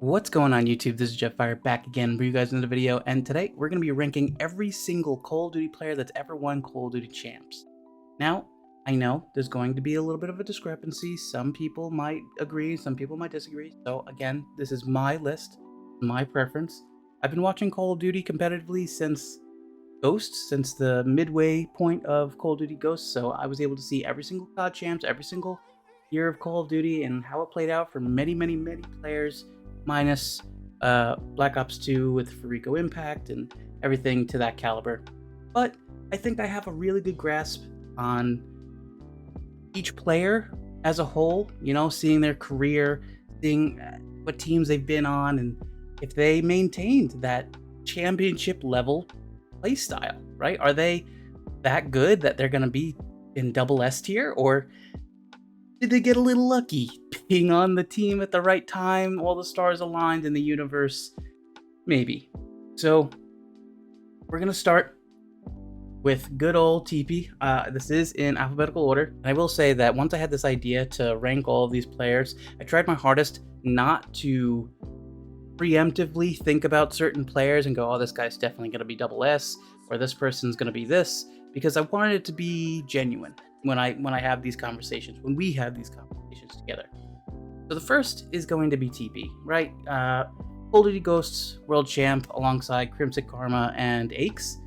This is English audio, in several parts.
What's going on YouTube? This is Jetfire back again for you guys in another video, and today we're going to be ranking every single Call of Duty player that's ever won Call of Duty Champs. Now, I know there's going to be a little bit of a discrepancy. Some people might agree, some people might disagree. So again, this is my list, my preference. I've been watching Call of Duty competitively since Ghosts, since the midway point of Call of Duty Ghosts, so I was able to see every single COD Champs, every single year of Call of Duty, and how it played out for many players, minus Black Ops 2 with Farico Impact and everything to that caliber. But I think I have a really good grasp on each player as a whole, you know, seeing their career, seeing what teams they've been on, and if they maintained that championship level play style, right? Are they that good that they're going to be in double S tier, or did they get a little lucky being on the team at the right time, all the stars aligned in the universe? Maybe. So we're going to start with good old Teep. This is in alphabetical order. And I will say that once I had this idea to rank all of these players, I tried my hardest not to preemptively think about certain players and go, oh, this guy's definitely going to be double S, or this person's going to be this, because I wanted it to be genuine when I have these conversations, when we have these conversations together. So the first is going to be Teep, right? Call of Duty Ghosts World Champ alongside Crimsix, Karma, and Aches.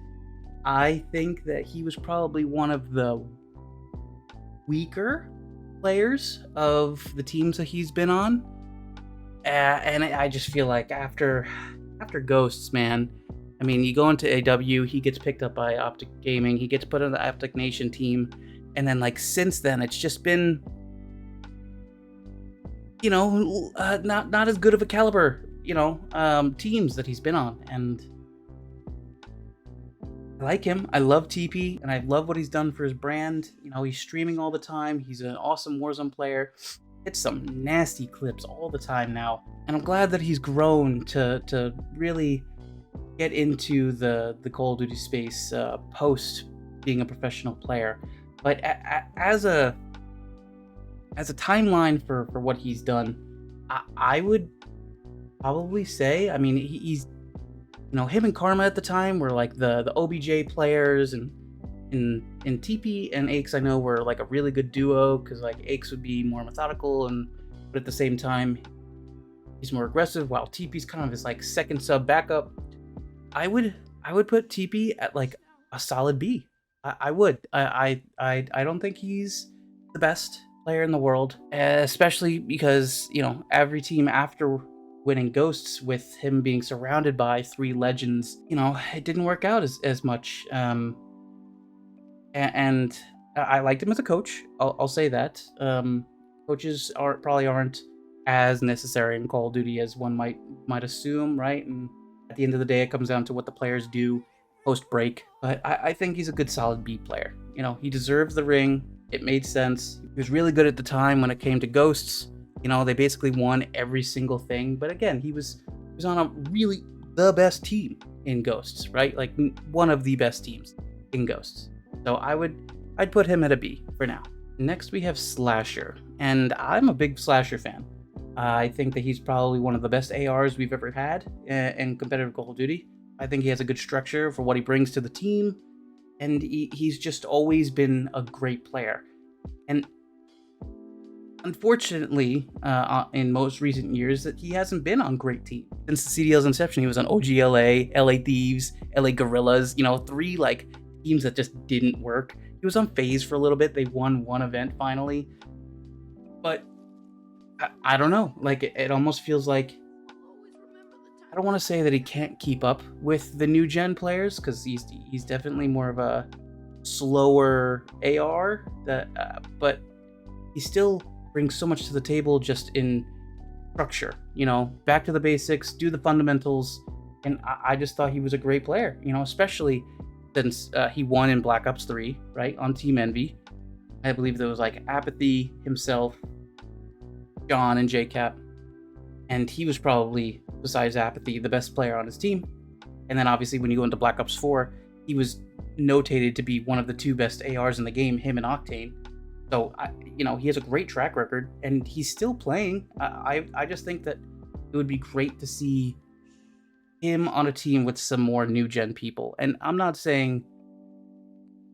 I think that he was probably one of the weaker players of the teams that he's been on. And I just feel like after Ghosts, man, I mean, you go into AW, he gets picked up by Optic Gaming, he gets put on the Optic Nation team, and then like since then, it's just been, you know, not as good of a caliber, you know, teams that he's been on. And I like him. I love Teep, and I love what he's done for his brand. You know, he's streaming all the time. He's an awesome Warzone player. It's some nasty clips all the time now, and I'm glad that he's grown to really get into the Call of Duty space post being a professional player. But as a timeline for what he's done, I would probably say, I mean, he's, you know, him and Karma at the time were like the OBJ players, and in Teep and Aches, I know were like a really good duo, because like Aches would be more methodical, but at the same time he's more aggressive, while Teep's kind of his like second sub backup. I would put Teep at like a solid B. I would. I don't think he's the best player in the world, especially because, you know, every team after winning Ghosts, with him being surrounded by 3 legends, you know, it didn't work out as much. And I liked him as a coach. I'll say that. Coaches probably aren't as necessary in Call of Duty as one might assume, right? And at the end of the day, it comes down to what the players do post break. But I think he's a good solid B player. You know, he deserves the ring. It made sense. He was really good at the time when it came to Ghosts. You know, they basically won every single thing. But again, he was on a really the best team in Ghosts, right? Like one of the best teams in Ghosts. So I'd put him at a B for now. Next we have Slasher, and I'm a big Slasher fan. I think that he's probably one of the best ARs we've ever had in competitive Call of Duty. I think he has a good structure for what he brings to the team, and he's just always been a great player. And unfortunately, in most recent years, that he hasn't been on great teams. Since the CDL's inception, he was on OGLA, LA Thieves, LA Gorillas, you know, 3 like teams that just didn't work. He was on FaZe for a little bit. They won one event finally, but I don't know. Like it almost feels like, I don't want to say that he can't keep up with the new gen players, because he's definitely more of a slower AR. But he still brings so much to the table just in structure. You know, back to the basics, do the fundamentals, and I just thought he was a great player. You know, especially since he won in Black Ops 3, right, on Team Envy. I believe there was like Apathy, himself, John, and Jcap. And he was probably, besides Apathy, the best player on his team. And then obviously when you go into Black Ops 4, he was notated to be one of the 2 best ARs in the game, him and Octane. So, you know, he has a great track record, and he's still playing. I just think that it would be great to see him on a team with some more new gen people. And I'm not saying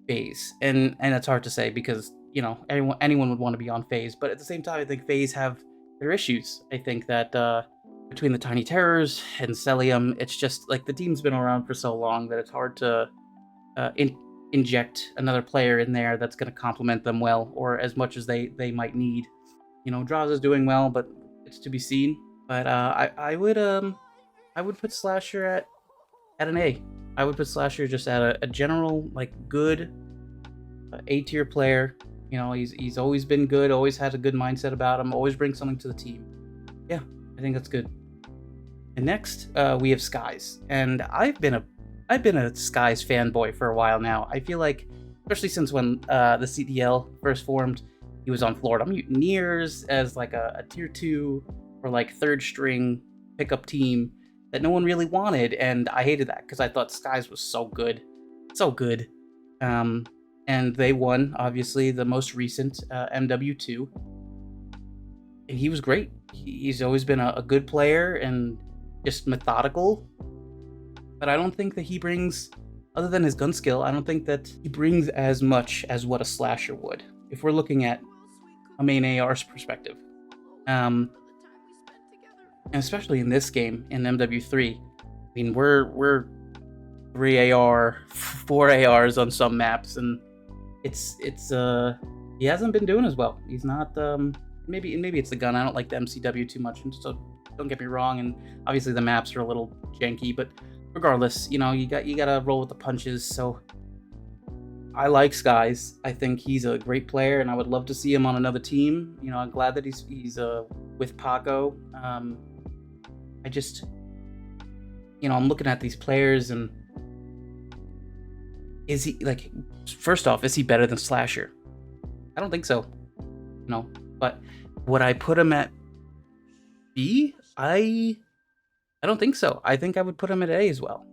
FaZe, and it's hard to say because, you know, anyone would want to be on FaZe, but at the same time, I think FaZe have their issues. I think that between the Tiny Terrors and Cellium, it's just like the team's been around for so long that it's hard to inject another player in there that's going to complement them well, or as much as they might need. You know, Draza's doing well, but it's to be seen. But I would put Slasher at an A. I would put Slasher just at a general, like, good A-tier player. You know, he's always been good, always has a good mindset about him, always brings something to the team. Yeah, I think that's good. And next, we have Skies, and I've been a Skies fanboy for a while now. I feel like, especially since when the CDL first formed, he was on Florida Mutineers as like a tier 2 or like third string pickup team that no one really wanted, and I hated that because I thought Skies was so good, so good. And they won, obviously, the most recent MW2, and he was great. He's always been a good player and just methodical, but I don't think that he brings, other than his gun skill, I don't think that he brings as much as what a Slasher would, if we're looking at a main AR's perspective. And especially in this game, in MW3, I mean, we're 3 AR, 4 ARs on some maps, and it's he hasn't been doing as well. He's not, maybe it's the gun. I don't like the MCW too much, and so don't get me wrong, and obviously the maps are a little janky, but regardless, you know, you gotta roll with the punches. So I like Skies. I think he's a great player, and I would love to see him on another team. You know, I'm glad that he's with Paco. I just, you know, I'm looking at these players, and is he, like, first off, is he better than Slasher? I don't think so. No, but would I put him at B? I don't think so. I think I would put him at A as well.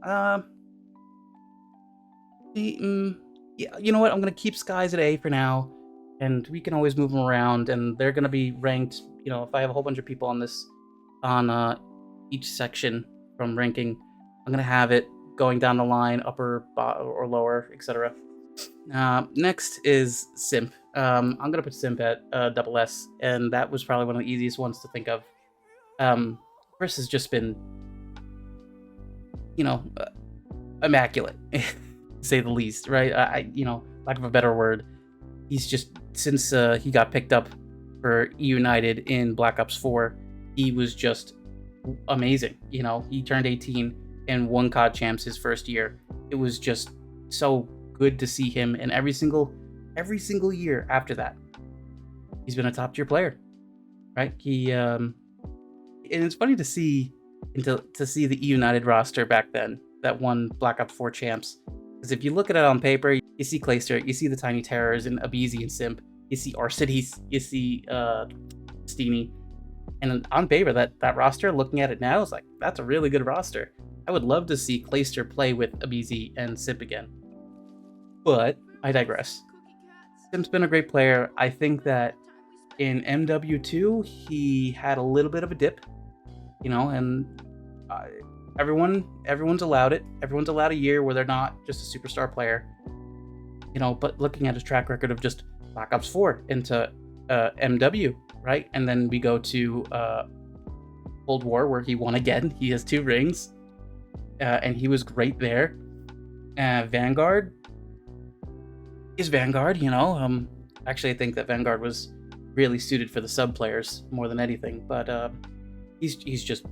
Yeah, you know what? I'm gonna keep Skies at A for now, and we can always move them around, and they're gonna be ranked. You know, if I have a whole bunch of people on this, on each section from ranking, I'm gonna have it going down the line, upper, or lower, etc. Next is Simp. I'm gonna put Simp at double S, and that was probably one of the easiest ones to think of. Chris has just been, you know, immaculate, to say the least, right? You know, lack of a better word, he's just, since he got picked up for United in Black Ops 4, he was just amazing. You know, he turned 18 and won COD Champs his first year. It was just so good to see him, and every single year after that, he's been a top tier player, right? He and it's funny to see the United roster back then that won Black Ops 4 Champs, because if you look at it on paper, you see Clayster, you see the Tiny Terrors and Abzy and Simp, you see Arcitys, you see Pristinni, and on paper, that roster, looking at it now, is like, that's a really good roster. I would love to see Clayster play with Abzy and Simp again. But I digress. Simp's been a great player. I think that in MW2, he had a little bit of a dip, you know, and everyone's allowed it. Everyone's allowed a year where they're not just a superstar player, you know, but looking at his track record of just Black Ops 4 into MW, right? And then we go to Cold War, where he won again. He has 2 rings. And he was great there. Vanguard is Vanguard, you know. Actually, I think that Vanguard was really suited for the sub players more than anything. But he's just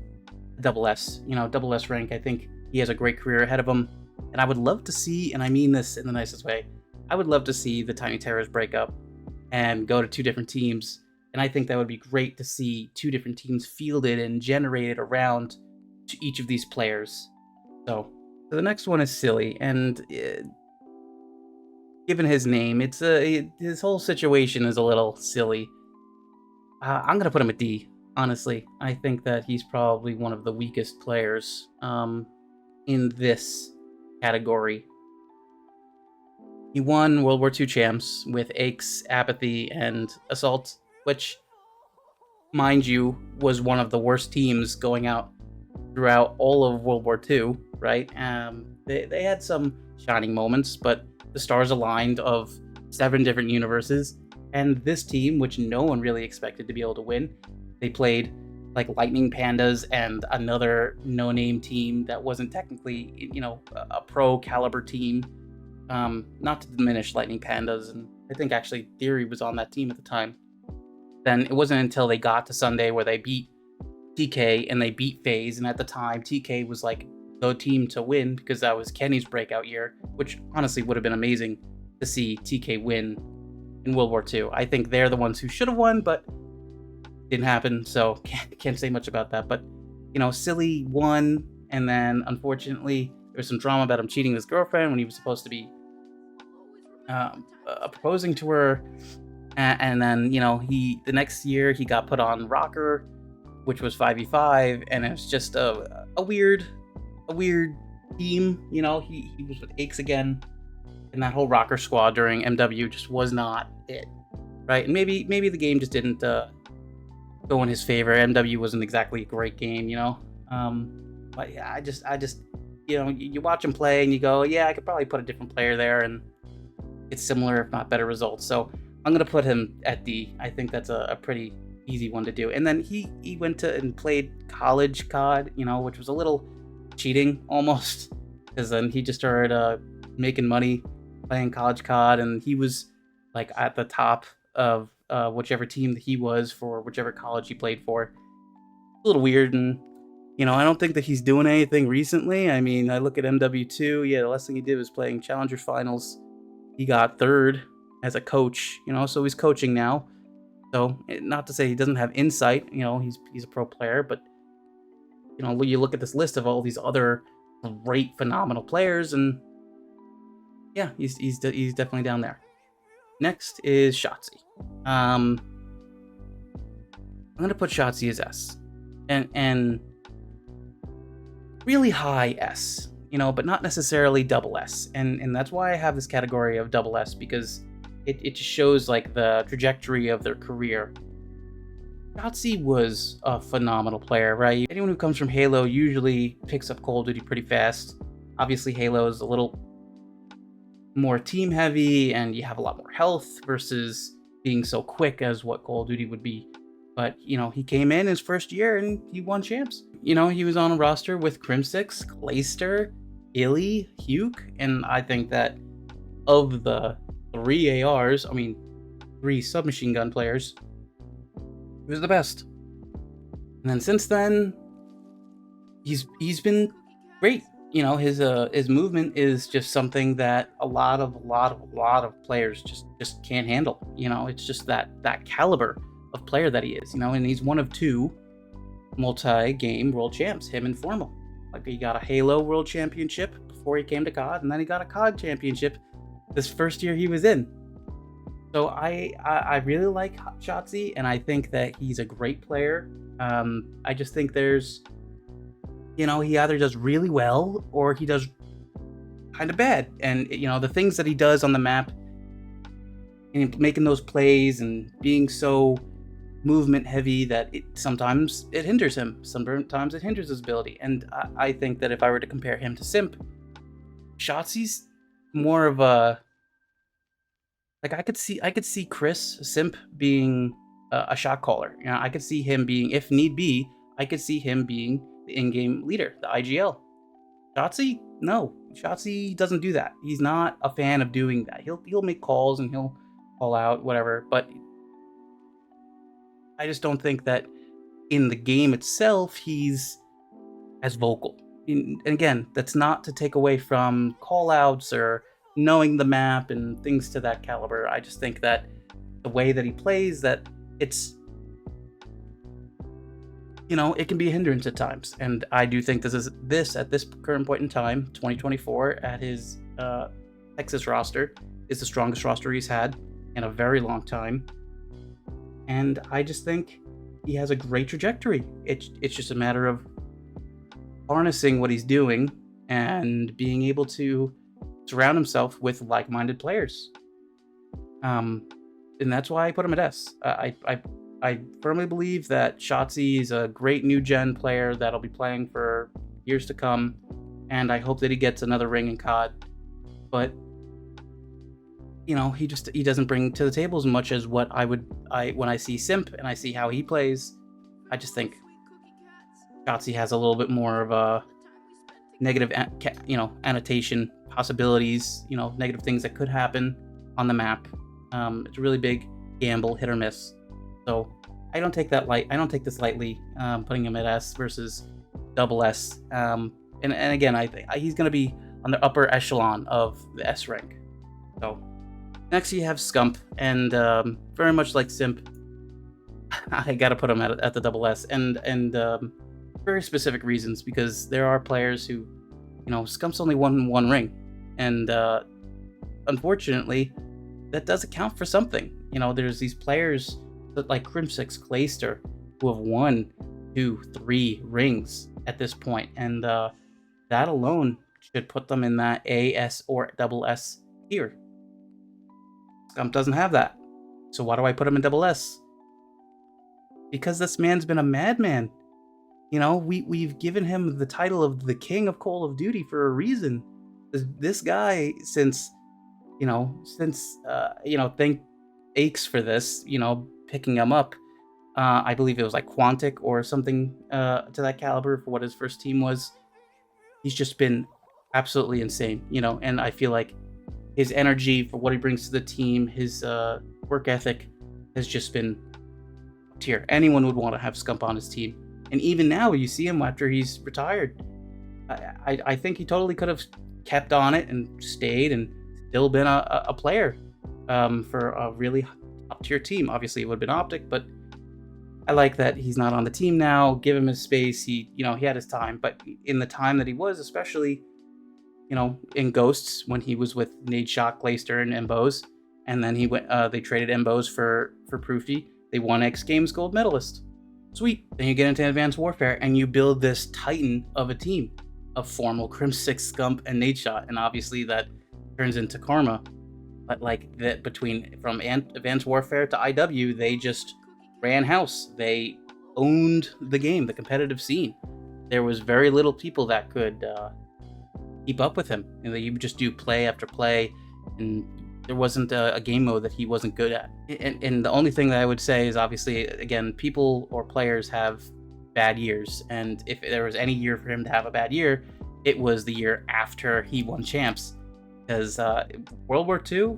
double S, you know, double S rank. I think he has a great career ahead of him. And I would love to see, and I mean this in the nicest way, I would love to see the Tiny Terrors break up and go to 2 different teams. And I think that would be great to see 2 different teams fielded and generated around to each of these players. So the next one is Silly, and given his name, it's his whole situation is a little silly. I'm gonna put him at D. Honestly, I think that he's probably one of the weakest players in this category. He won World War II champs with Aches, Apathy, and Assault, which mind you, was one of the worst teams going out throughout all of World War II, right? They had some shining moments, but the stars aligned of 7 different universes, and this team, which no one really expected to be able to win, they played like Lightning Pandas and another no-name team that wasn't technically, you know, a pro caliber team. Not to diminish Lightning Pandas, and I think actually Theory was on that team at the time. Then it wasn't until they got to Sunday where they beat TK and they beat FaZe, and at the time TK was like the team to win because that was Kenny's breakout year, which honestly would have been amazing to see TK win in World War II. I think they're the ones who should have won, but didn't happen, so can't say much about that. But you know, Silly won, and then unfortunately there was some drama about him cheating his girlfriend when he was supposed to be proposing to her, and then, you know, the next year he got put on Rocker, which was 5v5, and it was just a weird team. You know, he was with Aches again, and that whole Rocker squad during MW just was not it, right? And maybe the game just didn't go in his favor. MW wasn't exactly a great game, you know. But yeah, I just you know, you watch him play and you go, yeah, I could probably put a different player there and it's similar if not better results. So I'm gonna put him at D. I think that's a pretty easy one to do. And then he went to and played college COD, you know, which was a little cheating almost, because then he just started making money playing college COD, and he was like at the top of whichever team that he was for whichever college he played for. A little weird, and you know, I don't think that he's doing anything recently. I mean, I look at MW2, yeah, the last thing he did was playing Challenger Finals. He got 3rd as a coach, you know, so he's coaching now. So, not to say he doesn't have insight, you know, he's a pro player, but, you know, you look at this list of all these other great, phenomenal players, and yeah, he's definitely down there. Next is Shotzzy. I'm gonna put Shotzzy as S, and really high S, you know, but not necessarily double S, and that's why I have this category of double S, because it just shows like the trajectory of their career. Shotzzy was a phenomenal player, right? Anyone who comes from Halo usually picks up Call of Duty pretty fast. Obviously, Halo is a little more team heavy, and you have a lot more health versus being so quick as what Call of Duty would be. But, you know, he came in his first year and he won champs. You know, he was on a roster with Crimsix, Clayster, Illy, Huke, and I think that of the 3 ARs, I mean, 3 submachine gun players, he was the best. And then since then, he's been great. You know, his movement is just something that a lot of players just can't handle. You know, it's just that caliber of player that he is. You know, and he's one of 2 multi-game world champs, him and Formal. Like, he got a Halo World Championship before he came to COD, and then he got a COD Championship this first year he was in. So I really like Shotzzy, and I think that he's a great player. I just think there's, you know, he either does really well or he does kind of bad. And, you know, the things that he does on the map, and making those plays and being so movement heavy that sometimes it hinders him. Sometimes it hinders his ability. And I think that if I were to compare him to Simp, Shotzi's more of a, like, I could see Chris Simp being a shot caller. You know, I could see him being, if need be, I could see him being the in-game leader, the IGL. Shotzzy, no. Shotzzy doesn't do that. He's not a fan of doing that. He'll make calls and he'll call out, whatever, but I just don't think that in the game itself he's as vocal. And again, that's not to take away from call-outs or knowing the map and things to that caliber. I just think that the way that he plays, that it's, you know, it can be a hindrance at times. And I do think this at this current point in time, 2024, at his Texas roster, is the strongest roster he's had in a very long time. And I just think he has a great trajectory. It's just a matter of harnessing what he's doing and being able to surround himself with like-minded players. And that's why I put him at S. I I firmly believe that Shotzzy is a great new gen player that'll be playing for years to come, and I hope that he gets another ring in COD. But you know, he doesn't bring to the table as much as what when I see Simp and I see how he plays. I just think Shotzzy has a little bit more of a negative, annotation possibilities, negative things that could happen on the map. It's a really big gamble, hit or miss. So I don't take this lightly, putting him at S versus double S. And again, I think he's going to be on the upper echelon of the S rank. So next you have Scump, and very much like Simp, I got to put him at the double S, and very specific reasons, because there are players who, Scump's only won one ring, and unfortunately, that does account for something. There's these players like Crimsix, Clayster, who have won 2-3 rings at this point, and that alone should put them in that AS or double S tier. Scump doesn't have that, so why do I put him in double S? Because this man's been a madman. We've given him the title of the King of Call of Duty for a reason. This guy, since thank Aches for this, picking him up. I believe it was like Quantic or something to that caliber for what his first team was. He's just been absolutely insane, and I feel like his energy for what he brings to the team, his work ethic has just been tier. Anyone would want to have Scump on his team. And even now, you see him after he's retired. I think he totally could have kept on it and stayed and still been a player for a really top-tier team. Obviously, it would have been Optic, but I like that he's not on the team now. Give him his space. He had his time. But in the time that he was, especially, in Ghosts, when he was with Nadeshot, Clayster, and Embos, and then he went. They traded Embos for Proofy. They won X Games gold medalist. Sweet. Then you get into Advanced Warfare and you build this titan of a team of formal Crimsix, Scump, and Nadeshot, and obviously that turns into karma. But like that, from Advanced Warfare to IW, they just ran house. They owned the game, the competitive scene. There was very little people that could keep up with him. You just do play after play, and there wasn't a game mode that he wasn't good at. And the only thing that I would say is, obviously, again, people or players have bad years. And if there was any year for him to have a bad year, it was the year after he won champs. Because World War II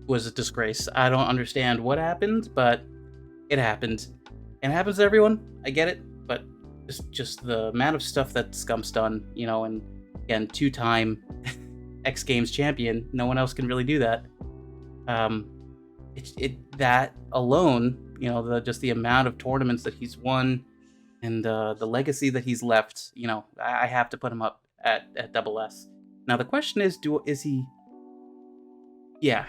was a disgrace. I don't understand what happened, but it happened. And it happens to everyone. I get it. But just the amount of stuff that Scump's done, and again, 2-time X Games champion. No one else can really do that. That alone, just the amount of tournaments that he's won, and the legacy that he's left. I have to put him up at double S. Now the question is, is he? Yeah.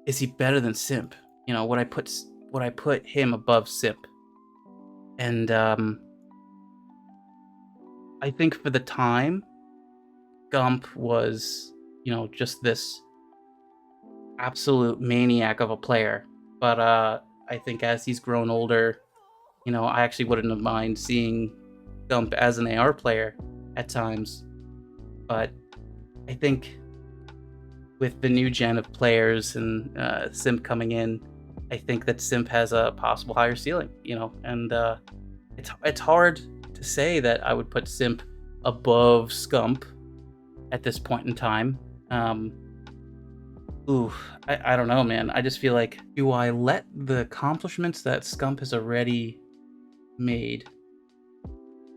Is he better than Simp? Would I put him above Simp? And I think for the time, Scump was, just this absolute maniac of a player. But I think as he's grown older, I actually wouldn't have mind seeing Scump as an AR player at times. But I think with the new gen of players and Simp coming in, I think that Simp has a possible higher ceiling, and it's hard to say that I would put Simp above Scump at this point in time. I don't know, man. I just feel like, do I let the accomplishments that Scump has already made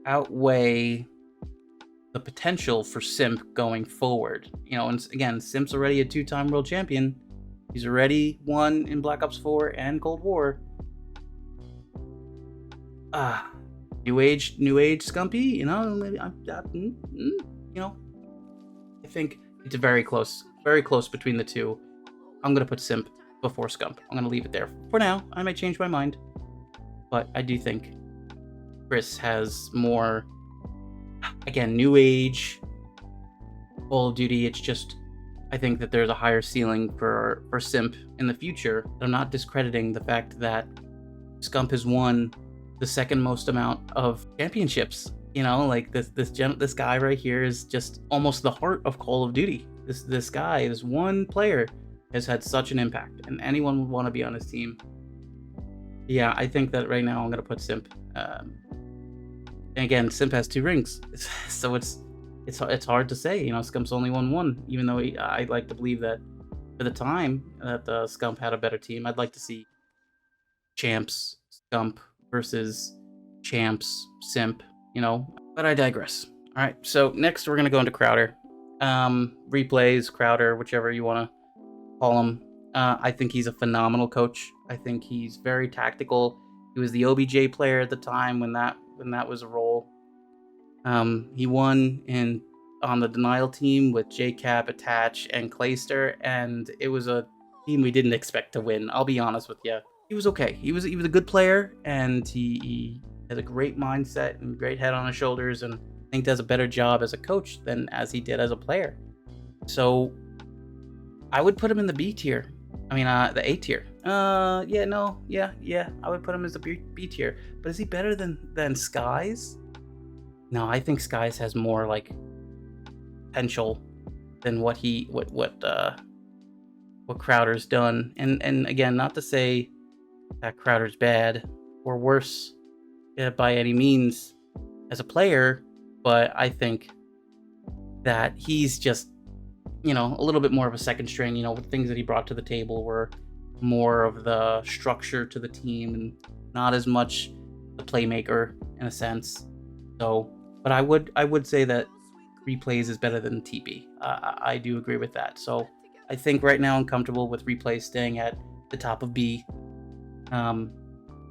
outweigh the potential for Simp going forward? And again, Simp's already a 2-time world champion. He's already won in Black Ops 4 and Cold War. New age Scumpy, maybe I think it's very close between the two. I'm gonna put Simp before Scump. I'm gonna leave it there for now. I might change my mind, but I do think Chris has more, again, new age Call of Duty. It's just, I think that there's a higher ceiling for Simp in the future. I'm not discrediting the fact that Scump has won the second most amount of championships. You know, like this guy right here is just almost the heart of Call of Duty. This guy, this one player, has had such an impact, and anyone would want to be on his team. Yeah, I think that right now I'm gonna put Simp. And again, Simp has 2 rings, so it's hard to say. You know, Scump's only won 1, even though I'd like to believe that for the time that Scump had a better team. I'd like to see champs Scump versus champs Simp, you know, but I digress. All right, so next we're gonna go into Crowder. Replays, Crowder, whichever you want to call him. I think he's a phenomenal coach. I think he's very tactical. He was the OBJ player at the time when that was a role. He won on the denial team with Jcap, Attach, and Clayster, and it was a team we didn't expect to win. I'll be honest with you. He was okay. He was a good player, and he has a great mindset and great head on his shoulders, and I think does a better job as a coach than as he did as a player. So I would put him in the B tier. I mean, the A tier. I would put him as the B tier. But is he better than Skies? No, I think Skies has more like potential than what Crowder's done. And again, not to say that Crowder's bad or worse by any means as a player, but I think that he's just, you know, a little bit more of a second string. You know, the things that he brought to the table were more of the structure to the team and not as much the playmaker in a sense. So, but I would say that Replays is better than Teep. I do agree with that. So I think right now I'm comfortable with Replays staying at the top of B. And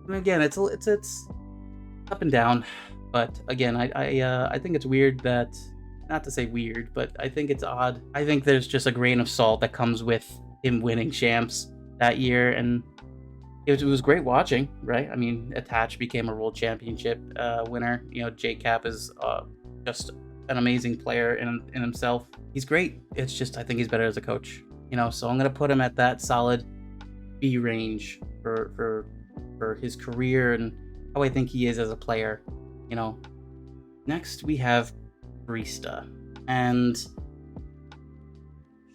again, it's up and down, but again, I think it's weird that, not to say weird, but I think it's odd. I think there's just a grain of salt that comes with him winning champs that year, and it was great watching, right? I mean, Attach became a world championship winner. You know, Jcap is just an amazing player in himself. He's great. It's just I think he's better as a coach. You know, so I'm gonna put him at that solid B range for his career and how I think he is as a player. You know, next we have Priesta, and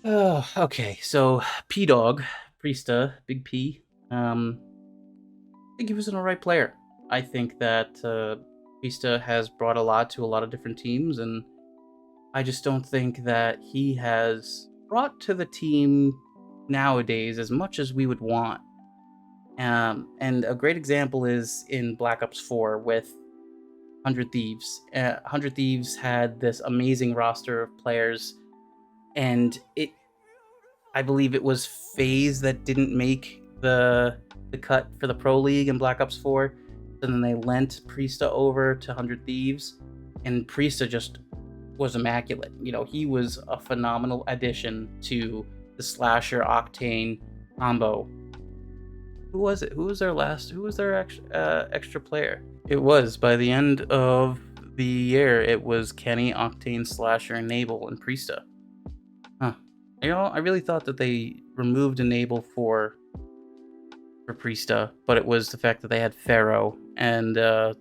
okay, so P Dog Priesta, Big P. I think he was an alright player. I think that Priesta has brought a lot to a lot of different teams, and I just don't think that he has brought to the team nowadays as much as we would want. And a great example is in Black Ops 4 with 100 Thieves. 100 Thieves had this amazing roster of players, and I believe it was FaZe that didn't make the cut for the Pro League in Black Ops 4. And then they lent Priesta over to 100 Thieves, and Priesta just was immaculate. You know, he was a phenomenal addition to the Slasher Octane combo. Who was it? Who was their extra player? It was, by the end of the year, it was Kenny, Octane, Slasher, Enable, and Priesta. Huh. You know, I really thought that they removed Enable for Priesta, but it was the fact that they had Pharaoh, and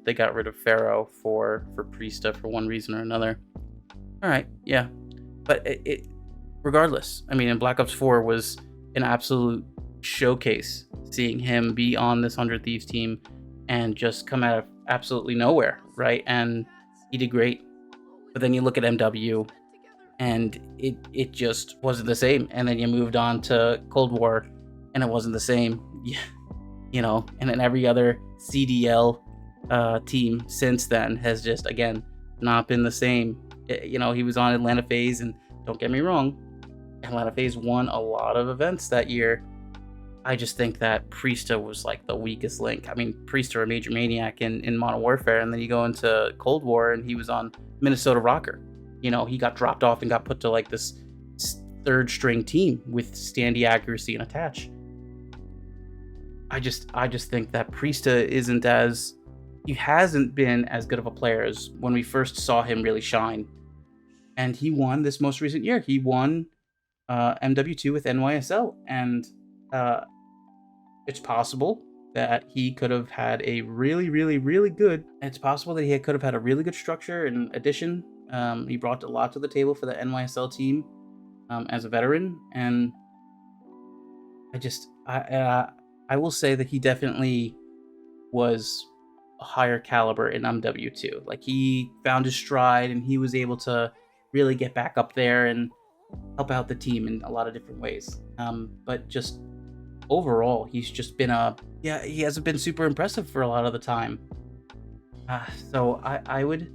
they got rid of Pharaoh for Priesta for one reason or another. All right, yeah, but regardless, I mean, in Black Ops 4 was an absolute showcase, seeing him be on this 100 Thieves team and just come out of absolutely nowhere, right? And he did great. But then you look at MW, and it just wasn't the same. And then you moved on to Cold War, and it wasn't the same. You know, and then every other CDL team since then has just, again, not been the same. You know, he was on Atlanta FaZe, and don't get me wrong, Atlanta FaZe won a lot of events that year. I just think that Priesta was like the weakest link. I mean, Priesta, a major maniac in Modern Warfare, and then you go into Cold War, and he was on Minnesota Rocker. You know, he got dropped off and got put to like this third string team with standy accuracy and attach. I just think that Priesta he hasn't been as good of a player as when we first saw him really shine. And he won this most recent year. He won MW2 with NYSL, and it's possible that he could have had a really good. It's possible that he could have had a really good structure and addition. He brought a lot to the table for the NYSL team as a veteran, and I will say that he definitely was a higher caliber in MW2. Like, he found his stride and he was able to really get back up there and help out the team in a lot of different ways. But just overall, he's just been he hasn't been super impressive for a lot of the time. So I would,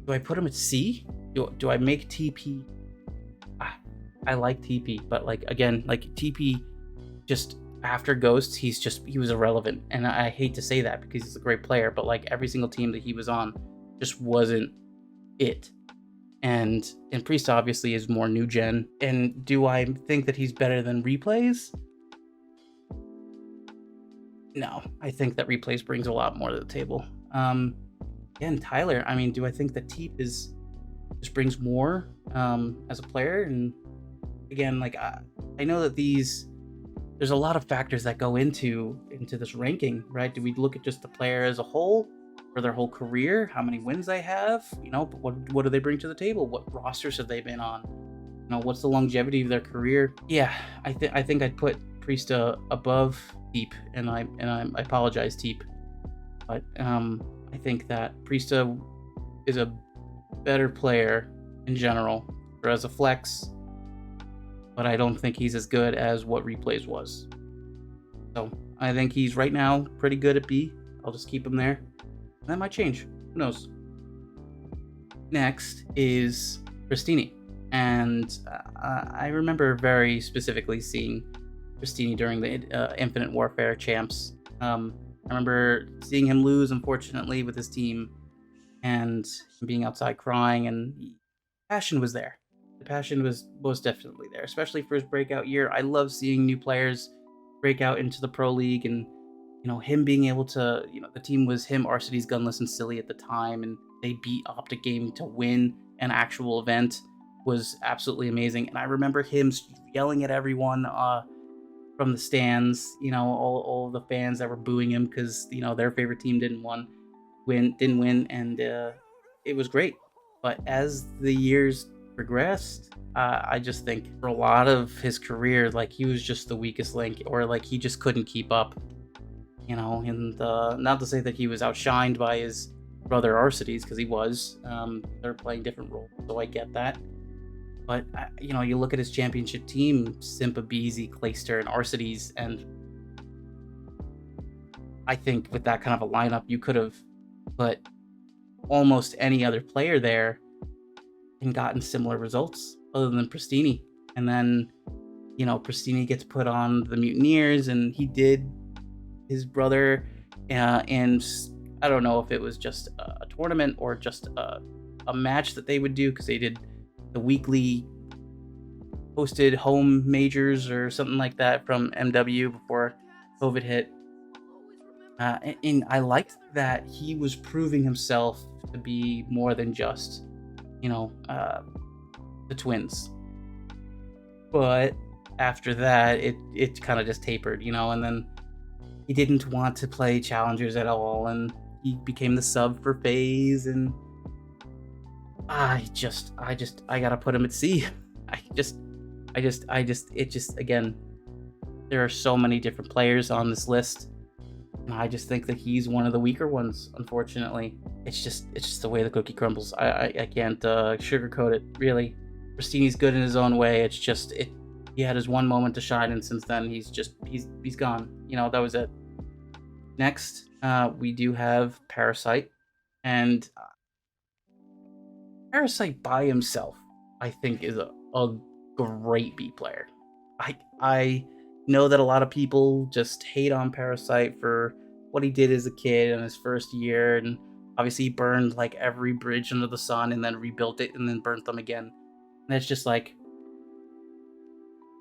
do I put him at C? Do I make TP? I like TP, but like, again, like TP, just after Ghosts, he was irrelevant, and I hate to say that because he's a great player, but like every single team that he was on just wasn't it. And Priesta obviously is more new gen. And do I think that he's better than Replays? No, I think that Replays brings a lot more to the table. And Tyler, I mean, do I think that Teep just brings more as a player? And again, like, I know that there's a lot of factors that go into this ranking, right? Do we look at just the player as a whole, for their whole career, how many wins they have, you know, what do they bring to the table, what rosters have they been on, you know, what's the longevity of their career? Yeah, I think I'd put Priesta above Teep, and I apologize, Teep, but I think that Priesta is a better player in general, or as a flex, but I don't think he's as good as what Replays was. So I think he's right now pretty good at B. I'll just keep him there. That might change. Who knows? Next is Pristinni. And I remember very specifically seeing Pristinni during the Infinite Warfare champs. I remember seeing him lose, unfortunately, with his team, and being outside crying, and passion was there. The passion was most definitely there, especially for his breakout year. I love seeing new players break out into the pro league, and you know, him being able to, you know, the team was him, Arcitys, Gunless, and Silly at the time, and they beat Optic Gaming to win an actual event. Was absolutely amazing. And I remember him yelling at everyone from the stands, you know, all the fans that were booing him because, you know, their favorite team didn't win, and it was great. But as the years progressed, I just think for a lot of his career, like, he was just the weakest link, or like he just couldn't keep up, you know. And not to say that he was outshined by his brother Arcitys, because he was. They're playing different roles, so I get that. But you know, you look at his championship team: Simp, Abzy, Clayster, and Arcitys, and I think with that kind of a lineup, you could have put almost any other player there and gotten similar results, other than Pristinni. And then, you know, Pristinni gets put on the Mutineers, and he did his brother, and I don't know if it was just a tournament or just a match that they would do, because they did the weekly hosted home majors or something like that from MW before COVID hit. And I liked that he was proving himself to be more than just, you know, the twins. But after that, it kind of just tapered, you know, and then he didn't want to play challengers at all, and he became the sub for FaZe, and I gotta put him at C. Again, there are so many different players on this list, and I just think that he's one of the weaker ones, unfortunately. It's just the way the cookie crumbles. I can't sugarcoat it, really. Pristinni's good in his own way. It's just, he had his one moment to shine, and since then he's gone. You know, that was it. Next, we do have Parasite, and Parasite by himself, I think, is a great B player. I know that a lot of people just hate on Parasite for what he did as a kid in his first year, and obviously he burned like every bridge under the sun and then rebuilt it and then burnt them again. And it's just like,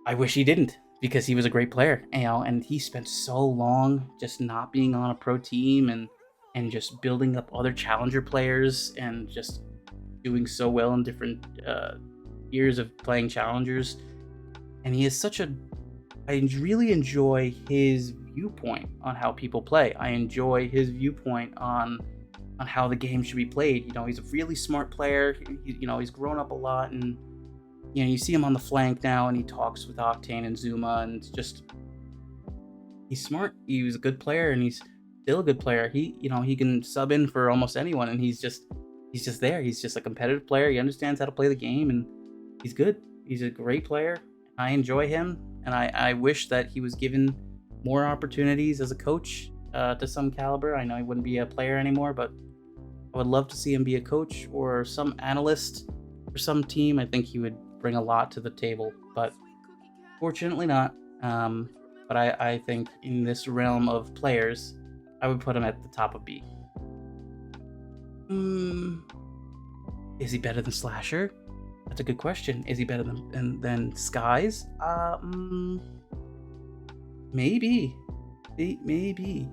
I wish he didn't, because he was a great player, you know, and he spent so long just not being on a pro team and just building up other challenger players and just doing so well in different years of playing challengers. And he is such a... I really enjoy his viewpoint on how people play. I enjoy his viewpoint on how the game should be played. You know, he's a really smart player. You know, he's grown up a lot, and you know, you see him on the flank now, and he talks with Octane and Zuma, and it's just, he's smart. He was a good player, and he's still a good player. You know, he can sub in for almost anyone, and he's just there. He's just a competitive player. He understands how to play the game, and he's good. He's a great player. I enjoy him, and I wish that he was given more opportunities as a coach to some caliber. I know he wouldn't be a player anymore, but I would love to see him be a coach or some analyst for some team. I think he would bring a lot to the table, but fortunately not. But I think in this realm of players, I would put him at the top of B. Is he better than Slasher? That's a good question. Is he better than Skies? Maybe. Maybe.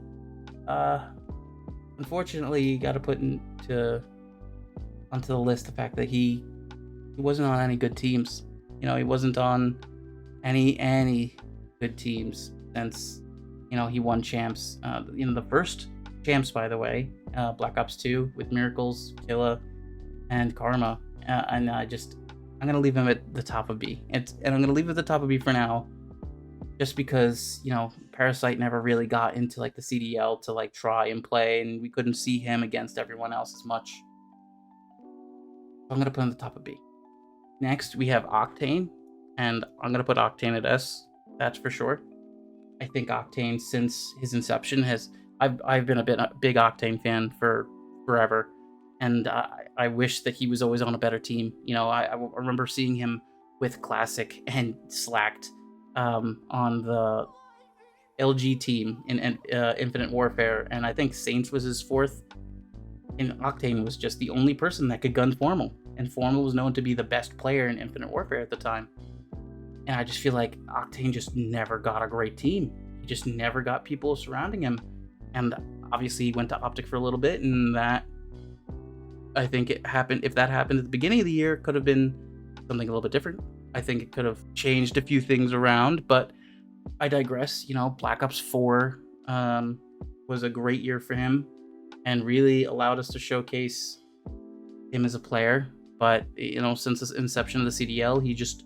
Unfortunately, you got to put onto the list the fact that he wasn't on any good teams. You know, he wasn't on any good teams since, you know, he won champs. You know, the first champs, by the way, Black Ops 2 with Miracles, Killa, and Karma. And I'm gonna leave him at the top of B. And I'm gonna leave it at the top of B for now, just because, you know, Parasite never really got into like the CDL to like try and play, and we couldn't see him against everyone else as much. I'm gonna put him at the top of B. Next, we have Octane, and I'm gonna put Octane at S. That's for sure. I think Octane, since his inception, I've been a big Octane fan for forever, and I wish that he was always on a better team. You know, I remember seeing him with Classic and Slacked on the LG team in Infinite Warfare, and I think Saints was his fourth, and Octane was just the only person that could gun Formal, and Formal was known to be the best player in Infinite Warfare at the time. And I just feel like Octane just never got a great team. He just never got people surrounding him. And obviously he went to Optic for a little bit, and that, I think it happened, if that happened at the beginning of the year, it could have been something a little bit different. I think it could have changed a few things around, but I digress. You know, Black Ops 4 was a great year for him and really allowed us to showcase him as a player. But, you know, since the inception of the CDL, he just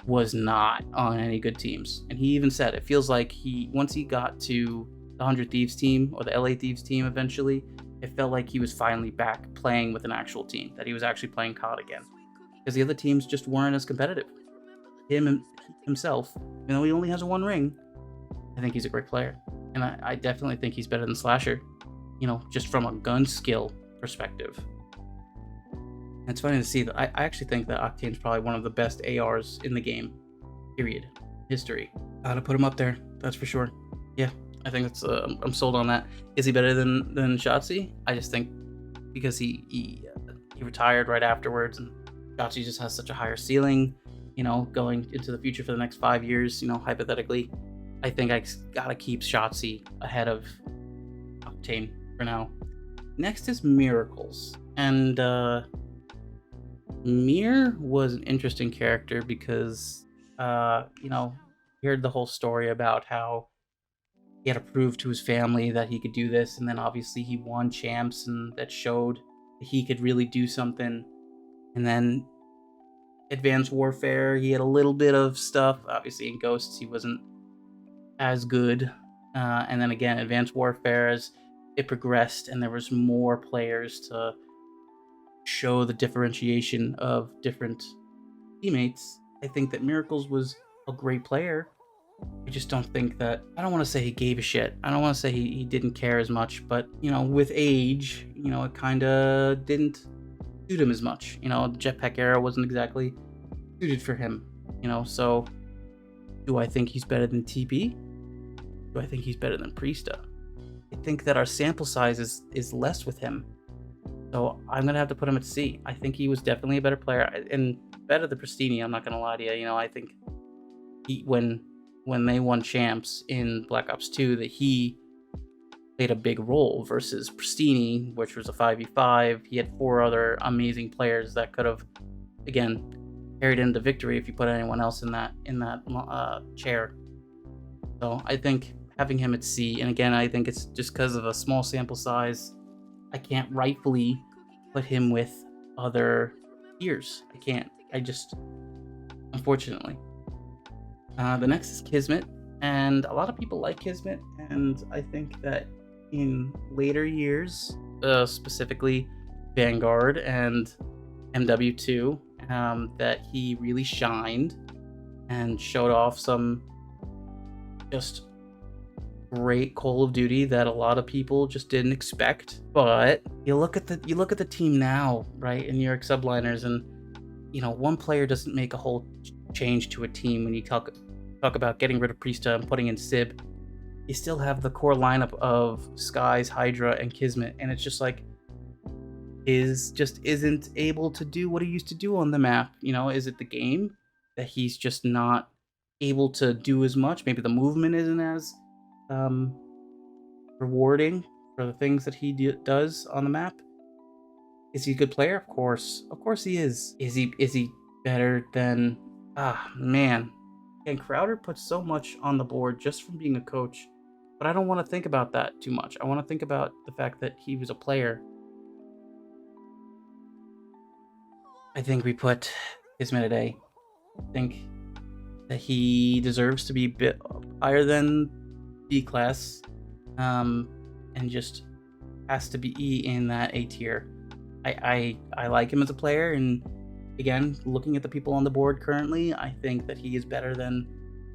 was not on any good teams. And he even said it feels like once he got to the 100 Thieves team, or the LA Thieves team eventually, it felt like he was finally back playing with an actual team, that he was actually playing COD again. Because the other teams just weren't as competitive. Himself, even though he only has one ring, I think he's a great player. And I definitely think he's better than Slasher, you know, just from a gun skill perspective. And it's funny to see that I actually think that Octane's probably one of the best ARs in the game, period. History. Gotta put him up there, that's for sure. Yeah, I think that's I'm sold on that. Is he better than Shotzzy? I just think because he retired right afterwards, and Shotzzy just has such a higher ceiling, you know, going into the future for the next 5 years, you know, hypothetically. I think I gotta keep Shotzzy ahead of Octane for now. Next is Miracles. And Mir was an interesting character because, you know, he heard the whole story about how he had to prove to his family that he could do this, and then obviously he won champs, and that showed that he could really do something. And then Advanced Warfare, he had a little bit of stuff. Obviously in Ghosts he wasn't as good. And then again, Advanced Warfare, as it progressed and there was more players to show the differentiation of different teammates, I think that Miracles was a great player. I just don't think that, I don't want to say he gave a shit. I don't want to say he didn't care as much, but, you know, with age, you know, it kind of didn't suit him as much. You know, the jetpack era wasn't exactly suited for him, you know, so do I think he's better than TP? Do I think he's better than Priesta? I think that our sample size is less with him. So I'm going to have to put him at C. I think he was definitely a better player, and better than Pristinni, I'm not going to lie to you. You know, I think when they won champs in Black Ops 2, that he played a big role versus Pristinni, which was a 5v5. He had 4 other amazing players that could have, again, carried into victory if you put anyone else in that chair. So I think having him at C, and again, I think it's just because of a small sample size, I can't rightfully put him with other tiers. I can't. I just, unfortunately. The next is Kismet, and a lot of people like Kismet, and I think that in later years, specifically Vanguard and MW2, that he really shined and showed off some just great Call of Duty that a lot of people just didn't expect. But you look at the team now, right, in New York Subliners, and you know, one player doesn't make a whole change to a team. When you talk about getting rid of Priesta and putting in Sib, you still have the core lineup of Skies, Hydra, and Kismet, and it's just like just isn't able to do what he used to do on the map. You know, is it the game that he's just not able to do as much? Maybe the movement isn't as rewarding for the things that he does on the map. Is he a good player? Of course he is. Is he better than? Ah, man. And Crowder puts so much on the board just from being a coach, but I don't want to think about that too much. I want to think about the fact that he was a player. I think we put Kismet at A. I think that he deserves to be a bit higher than B class, and just has to be E in that A tier. I like him as a player, and again, looking at the people on the board currently, I think that he is better than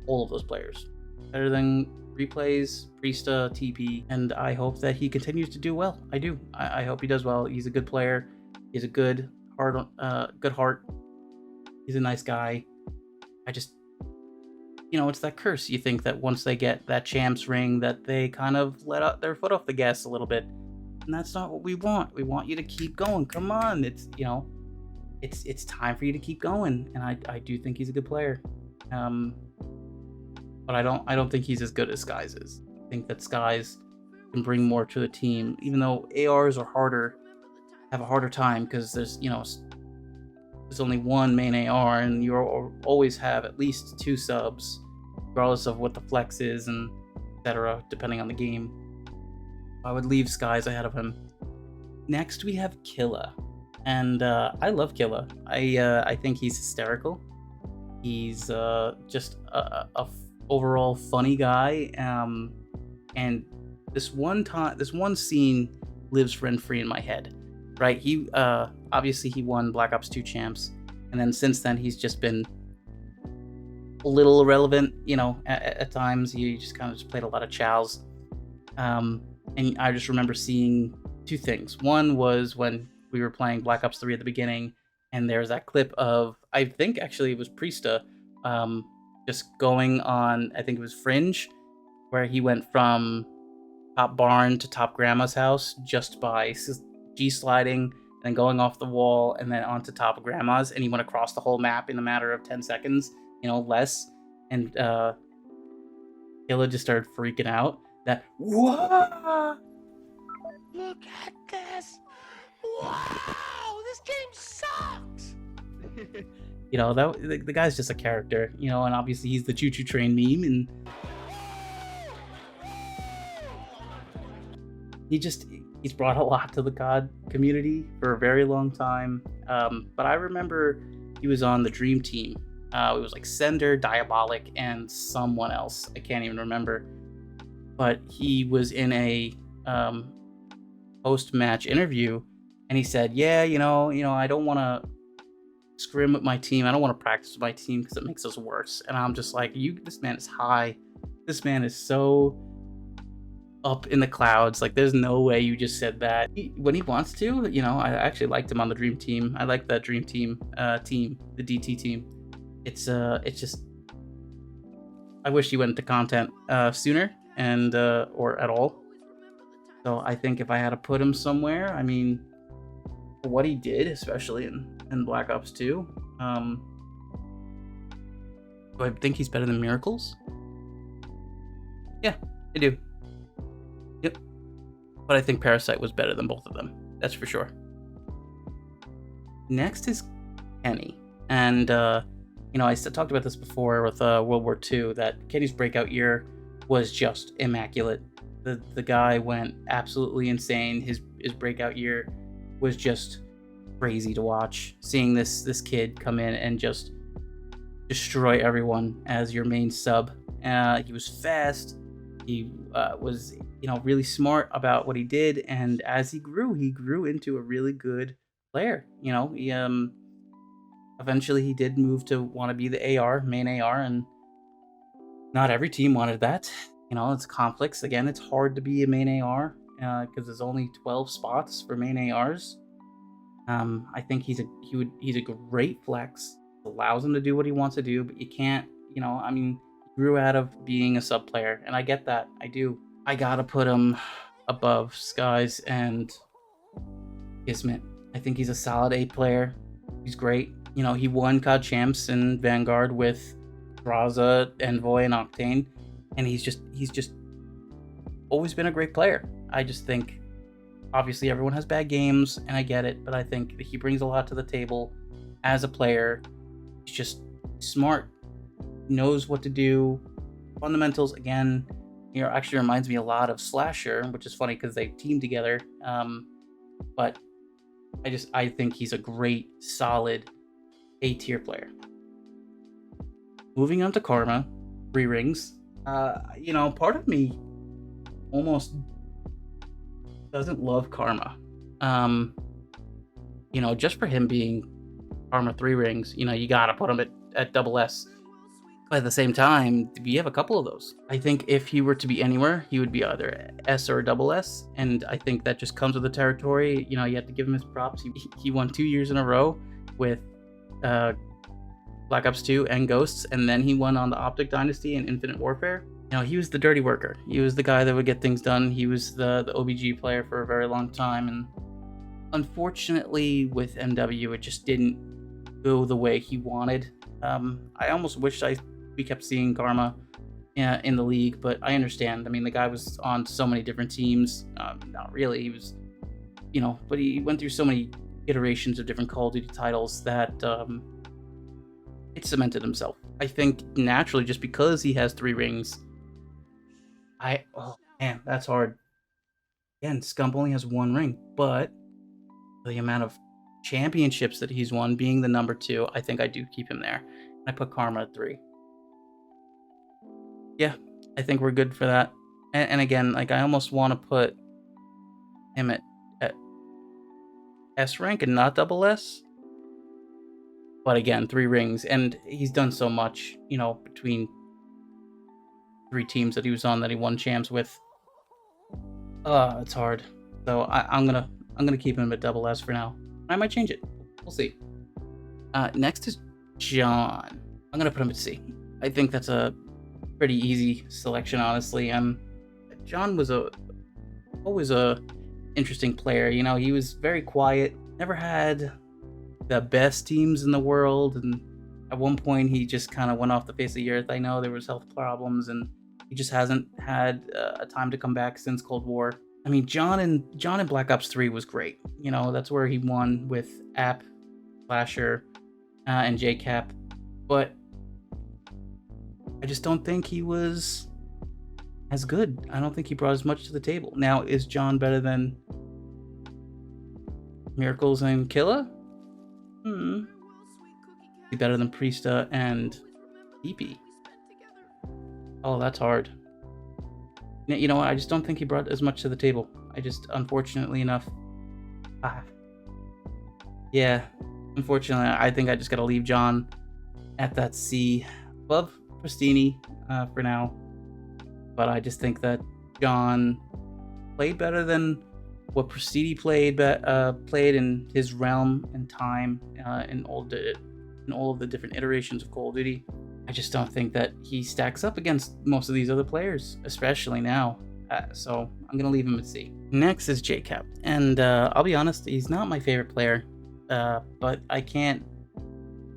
all of those players. Better than Replays, Priesta, TP, and I hope that he continues to do well. I do. I hope he does well. He's a good player. He's a good heart. He's a nice guy. I just, you know, it's that curse. You think that once they get that champs ring, that they kind of let out their foot off the gas a little bit, and that's not what we want. We want you to keep going. Come on, it's, you know, it's time for you to keep going, and I do think he's a good player, but I don't think he's as good as Skies is. I think that Skies can bring more to the team, even though ARs are harder, have a harder time because there's, you know, there's only one main AR, and you always have at least 2 subs, regardless of what the flex is and etc. Depending on the game. I would leave Skies ahead of him. Next we have Killa, and I love Killa. I think he's hysterical. He's just a overall funny guy, and this one scene lives rent-free in my head. Right, he obviously he won Black Ops 2 champs, and then since then he's just been a little irrelevant, you know, at times. He just kind of just played a lot of chows, and I just remember seeing 2 things. One was when we were playing Black Ops 3 at the beginning, and there's that clip of, I think actually it was Priesta, just going on, I think it was Fringe, where he went from top barn to top grandma's house just by G-sliding and then going off the wall and then onto top of grandma's, and he went across the whole map in a matter of 10 seconds, you know, less. And Killa just started freaking out that, whoa, look at this, wow, this game sucks. You know, the guy's just a character, you know, and obviously he's the choo-choo train meme, and he's brought a lot to the COD community for a very long time. But I remember he was on the Dream Team. It was like Sender, Diabolic, and someone else. I can't even remember. But he was in a post-match interview, and he said, "Yeah, you know, I don't want to scrim with my team. I don't want to practice with my team because it makes us worse." And I'm just like, this man is high. This man is so up in the clouds. Like, there's no way you just said that. When he wants to, you know, I actually liked him on the Dream Team. I like that Dream Team the DT team. It's just, I wish he went into content sooner, and or at all. So I think if I had to put him somewhere, I mean, for what he did, especially in Black Ops 2, do I think he's better than Miracles? Yeah, I do. Yep. But I think Parasite was better than both of them. That's for sure. Next is Kenny. And you know, I talked about this before with World War II, that Kenny's breakout year was just immaculate. The guy went absolutely insane. His breakout year was just crazy to watch. Seeing this kid come in and just destroy everyone as your main sub. He was fast. He was, you know, really smart about what he did, and as he grew into a really good player. You know, he eventually he did move to want to be the AR, main AR, and not every team wanted that. You know, it's conflicts. Again, it's hard to be a main AR because there's only 12 spots for main ARs. I think he's a great flex. Allows him to do what he wants to do, but you can't, you know, I mean, he grew out of being a sub player, and I get that. I do. I gotta put him above Skies and Kismet. I think he's a solid A player. He's great. You know, he won COD Champs in Vanguard with Draza, Envoy, and Octane, and he's just always been a great player. I just think, obviously, everyone has bad games, and I get it, but I think he brings a lot to the table as a player. He's just smart, knows what to do. Fundamentals, again, you know, actually reminds me a lot of Slasher, which is funny because they team together. But I think he's a great, solid A-tier player. Moving on to Karma, 3 rings. You know, part of me almost doesn't love Karma. You know, just for him being Karma 3 rings, you know, you gotta put him at double S. But at the same time, we have a couple of those. I think if he were to be anywhere, he would be either S or double S, and I think that just comes with the territory. You know, you have to give him his props. He won 2 years in a row with Black Ops 2 and Ghosts, and then he won on the Optic Dynasty and Infinite Warfare. You know, he was the dirty worker. He was the guy that would get things done. He was the OBG player for a very long time, and unfortunately with MW, it just didn't go the way he wanted. I almost wish we kept seeing Karma in the league, but I understand. I mean, the guy was on so many different teams. Not really. He was, you know, but he went through so many iterations of different Call of Duty titles that it cemented himself. I think naturally, just because he has 3 rings, oh man, that's hard. Again, Scump only has 1 ring, but the amount of championships that he's won, being the number 2, I think I do keep him there. I put Karma at 3. Yeah, I think we're good for that. And again, like, I almost want to put him at S rank and not double S. But again, 3 rings, and he's done so much, you know, between 3 teams that he was on that he won champs with. It's hard. So I'm gonna keep him at double S for now. I might change it. We'll see. Next is John. I'm gonna put him at C. I think that's a pretty easy selection, honestly. John was always a interesting player. You know, he was very quiet, never had the best teams in the world, and at one point he just kind of went off the face of the earth. I know there was health problems, and he just hasn't had a time to come back since Cold War. I mean, John in Black Ops 3 was great. You know, that's where he won with App, Slasher, and Jcap. But I just don't think he was as good. I don't think he brought as much to the table. Now, is John better than Miracles and Killa? Be better than Priesta and Teep. Oh, that's hard. You know what? I just don't think he brought as much to the table. I just, unfortunately enough, yeah, unfortunately, I think I just gotta leave John at that C, above Pristinni for now. But I just think that John played better than what Pristinni played in his realm and time in all of the different iterations of Call of Duty. I just don't think that he stacks up against most of these other players, especially now. So I'm gonna leave him at C. Next is Jcap, and I'll be honest, he's not my favorite player, but I can't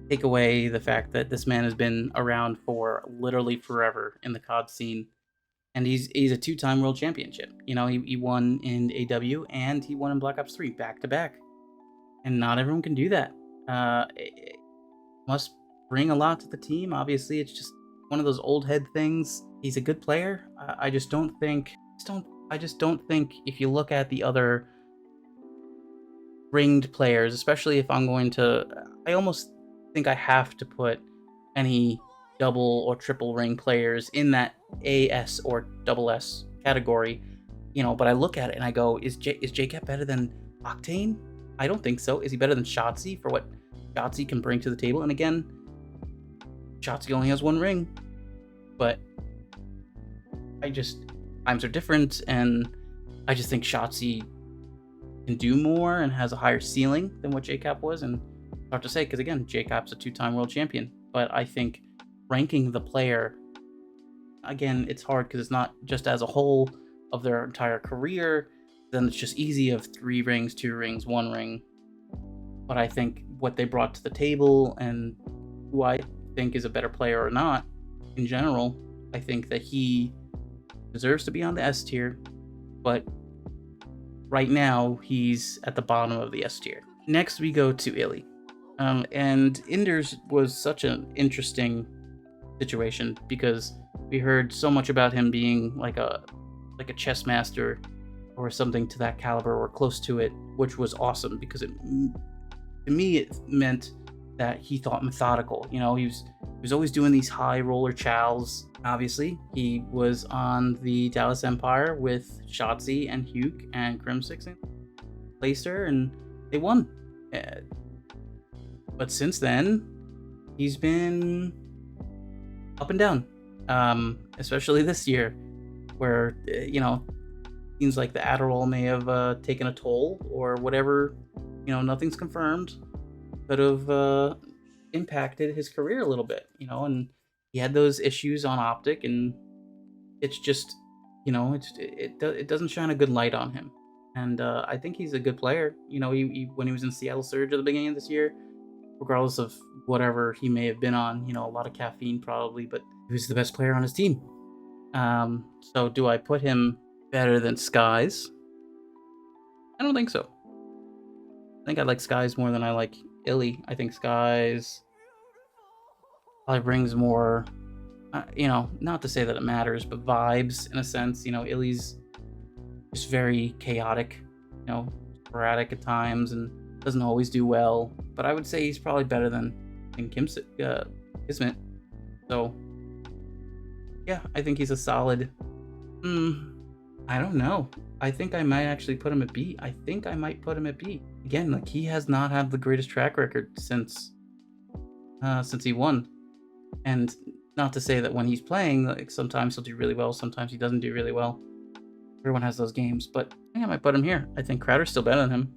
take away the fact that this man has been around for literally forever in the COD scene. And he's a 2-time world championship. You know, he won in AW and he won in Black Ops 3 back to back. And not everyone can do that. must bring a lot to the team. Obviously, it's just one of those old head things. He's a good player. I just don't think. I just don't think if you look at the other ringed players, especially if I'm going to, I almost think I have to put any double or triple ring players in that AS or double S category, you know. But I look at it and I go, is Jcap better than Octane? I don't think so. Is he better than Shotzzy for what Shotzzy can bring to the table? And again, Shotzzy only has one ring, but times are different, and I just think Shotzzy can do more and has a higher ceiling than what Jcap was. And it's hard to say because again, Jcap's a 2-time world champion, but I think ranking the player, again, it's hard because it's not just as a whole of their entire career. Then it's just easy of 3 rings, 2 rings, 1 ring. But I think what they brought to the table and who I think is a better player or not in general, I think that he deserves to be on the S tier, but right now he's at the bottom of the S tier. Next we go to Illy. And Inders was such an interesting situation because we heard so much about him being like a chess master or something to that caliber or close to it, which was awesome because to me it meant that he thought methodical. You know, he was always doing these high roller chows. Obviously, he was on the Dallas Empire with Shotzzy and Huke and Crimsix and Clayster, and they won. But since then, he's been up and down, especially this year, where, you know, seems like the Adderall may have taken a toll or whatever. You know, nothing's confirmed. Could have impacted his career a little bit, you know, and he had those issues on Optic, and it's just, you know, it doesn't shine a good light on him. And I think he's a good player. You know, he when he was in Seattle Surge at the beginning of this year, regardless of whatever he may have been on, you know, a lot of caffeine probably, but he was the best player on his team. So do I put him better than Skies? I don't think so. I think I like Skies more than I like Illy. I think Skies probably brings more, you know, not to say that it matters, but vibes in a sense. You know, Illy's just very chaotic, you know, sporadic at times and doesn't always do well. But I would say he's probably better than Kismet. So, yeah, I think he's a solid. I don't know. I think I might actually put him at B. I think I might put him at B. Again, like, he has not had the greatest track record since he won. And not to say that when he's playing, like, sometimes he'll do really well, sometimes he doesn't do really well. Everyone has those games, but I think I might put him here. I think Crowder's still better than him,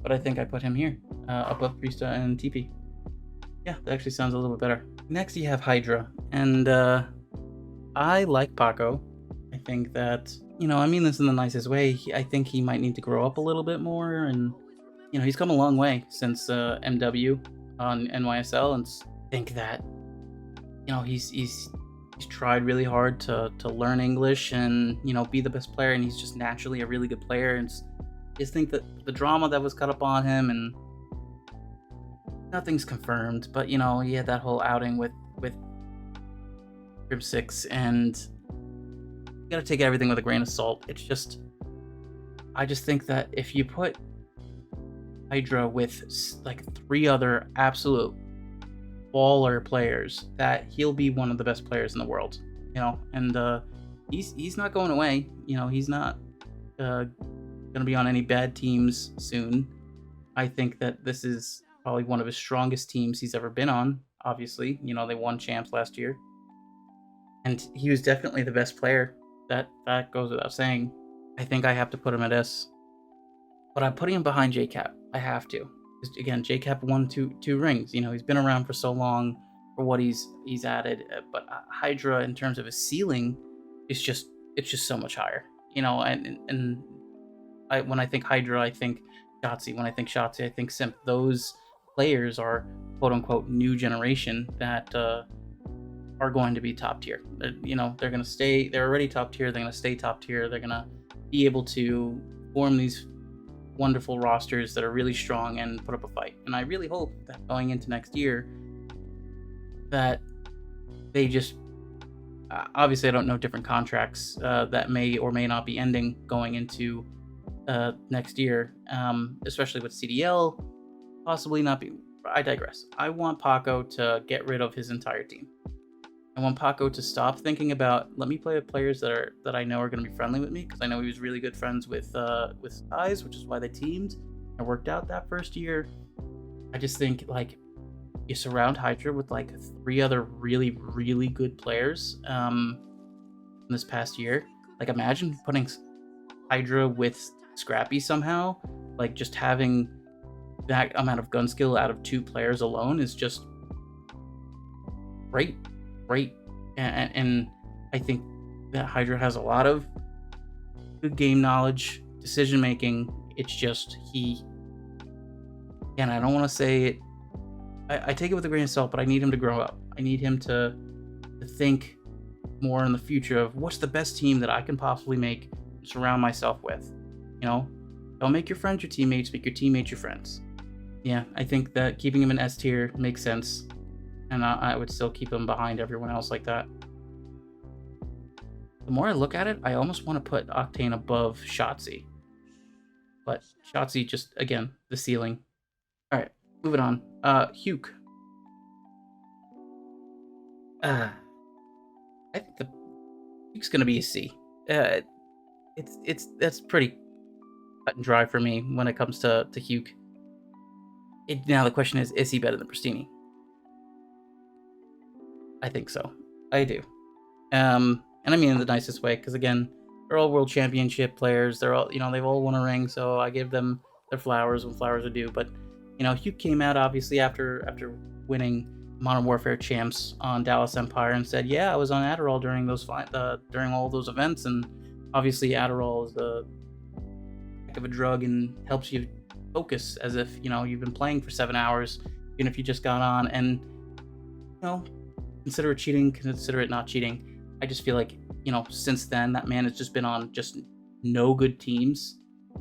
but I think I put him here, above Priesta and Teep. Yeah, that actually sounds a little bit better. Next, you have Hydra, and I like Paco. I think that, you know, I mean this in the nicest way. I think he might need to grow up a little bit more, and, you know, he's come a long way since MW on NYSL, and I think that, you know, he's tried really hard to learn English and, you know, be the best player, and he's just naturally a really good player. And I just think that the drama that was cut up on him, and nothing's confirmed, but, you know, he had that whole outing with Crimsix, and you gotta take everything with a grain of salt. It's just, I just think that if you put Hydra with like 3 other absolute baller players, that he'll be one of the best players in the world, you know. And he's not going away, you know. He's not gonna be on any bad teams soon. I think that this is probably one of his strongest teams he's ever been on. Obviously, you know, they won champs last year, and he was definitely the best player. That goes without saying. I think I have to put him at S, but I'm putting him behind Jcap. I have to. Again, Jcap won two rings. You know, he's been around for so long for what he's added. But Hydra, in terms of his ceiling, it's just so much higher. You know, and when I think Hydra, I think Shotzzy. When I think Shotzzy, I think Simp. Those players are quote unquote new generation that are going to be top tier. You know, they're gonna stay. They're already top tier. They're gonna stay top tier. They're gonna be able to form these wonderful rosters that are really strong and put up a fight. And I really hope that going into next year, that they just obviously I don't know different contracts that may or may not be ending going into next year, especially with CDL possibly not be. I digress. I want Paco to get rid of his entire team. I want Paco to stop thinking about, let me play with players that I know are going to be friendly with me, because I know he was really good friends with Skies, which is why they teamed. It worked out that first year. I just think, like, you surround Hydra with like 3 other really, really good players this past year. Like, imagine putting Hydra with Scrappy somehow. Like, just having that amount of gun skill out of 2 players alone is just great. And I think that Hydra has a lot of good game knowledge, decision making. It's just and I don't want to say it, I take it with a grain of salt, but I need him to grow up. I need him to think more in the future of what's the best team that I can possibly make, surround myself with. You know, don't make your friends your teammates, make your teammates your friends. Yeah, I think that keeping him in S tier makes sense, and I would still keep him behind everyone else like that. The more I look at it, I almost want to put Octane above Shotzzy. But Shotzzy just, again, the ceiling. Alright, moving on. Huke. I think the Huke's gonna be a C. That's pretty cut and dry for me when it comes to Huke. Now the question is he better than Pristinni? I think so. I do. And I mean in the nicest way, because again, they're all world championship players. They're all, they've all won a ring, so I give them their flowers when flowers are due. But Huke came out obviously after winning Modern Warfare champs on Dallas Empire and said, "Yeah, I was on Adderall during those during all those events." And obviously, Adderall is a heck of a drug and helps you focus, as if you've been playing for 7 hours, even if you just got on. And consider it cheating, consider it not cheating. I just feel like since then that man has just been on just no good teams.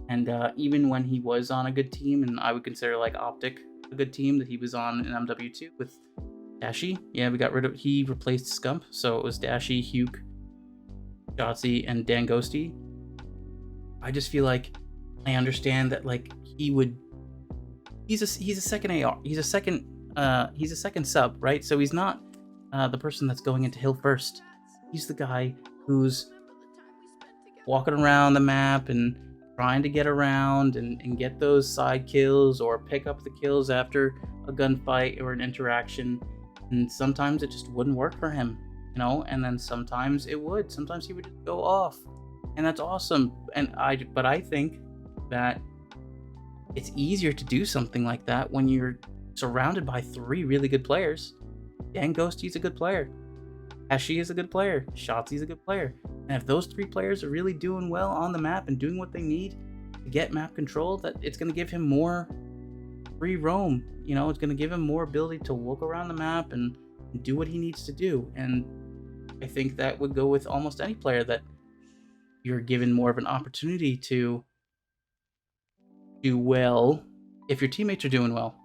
And even when he was on a good team, and I would consider like Optic a good team that he was on in MW2 with Dashy. Yeah, he replaced Scump, so it was Dashy, Huke, Shotzzy, and Dan Ghosty. I just feel like I understand that like he's a second AR. He's a second sub, right? So he's not the person that's going into Hill first. He's the guy who's walking around the map and trying to get around and get those side kills or pick up the kills after a gunfight or an interaction. And sometimes it just wouldn't work for him, and then sometimes it would. Sometimes he would just go off, and that's awesome. But I think that it's easier to do something like that when you're surrounded by 3 really good players. Dan Ghosty's a good player. Ashy is a good player. Shotzi's a good player. And if those 3 players are really doing well on the map and doing what they need to get map control, that it's going to give him more free roam. It's going to give him more ability to look around the map and do what he needs to do. And I think that would go with almost any player that you're given more of an opportunity to do well if your teammates are doing well.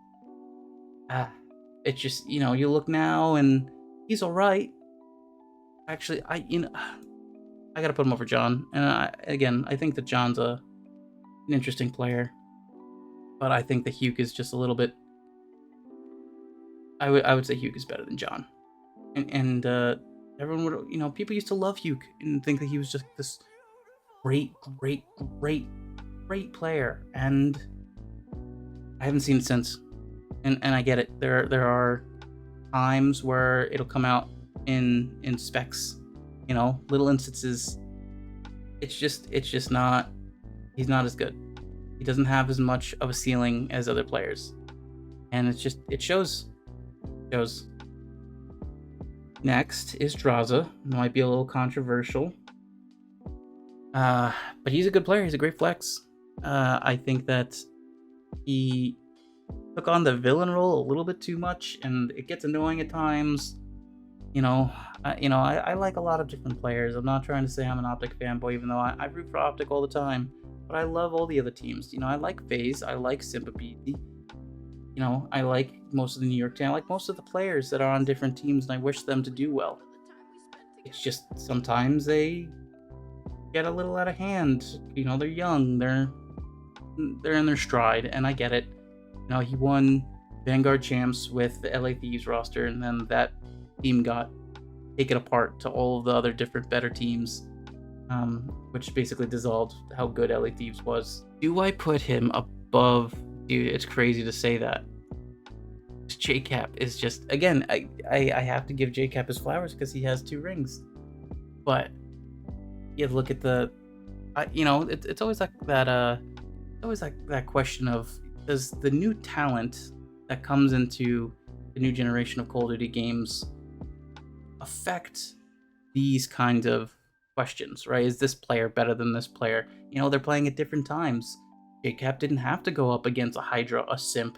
It's just, you look now and he's all right. Actually, I gotta put him over John. And I think that John's an interesting player, but I think the Huke is just a little bit. I would say Huke is better than John, and everyone would, people used to love Huke and think that he was just this great player, and I haven't seen it since. And I get it. There are times where it'll come out in specs, little instances. It's just not. He's not as good. He doesn't have as much of a ceiling as other players, and it shows. Next is Draza. Might be a little controversial, but he's a good player. He's a great flex. I think that he took on the villain role a little bit too much, and it gets annoying at times. I like a lot of different players. I'm not trying to say I'm an Optic fanboy, even though I root for Optic all the time. But I love all the other teams. I like FaZe. I like Simp. You know, I like most of the New York team. I like most of the players that are on different teams, and I wish them to do well. It's just sometimes they get a little out of hand. You know, they're young, they're in their stride, and I get it. You know, he won Vanguard champs with the LA Thieves roster, and then that team got taken apart to all of the other different better teams, which basically dissolved how good LA Thieves was. Do I put him above? Dude, it's crazy to say that. Jcap is just, again, I have to give Jcap his flowers because he has 2 rings, but you look at the, you know, it's always like that. Always like that question of, does the new talent that comes into the new generation of Call of Duty games affect these kinds of questions, right? Is this player better than this player? You know, they're playing at different times. Jcap didn't have to go up against a Hydra, a Simp,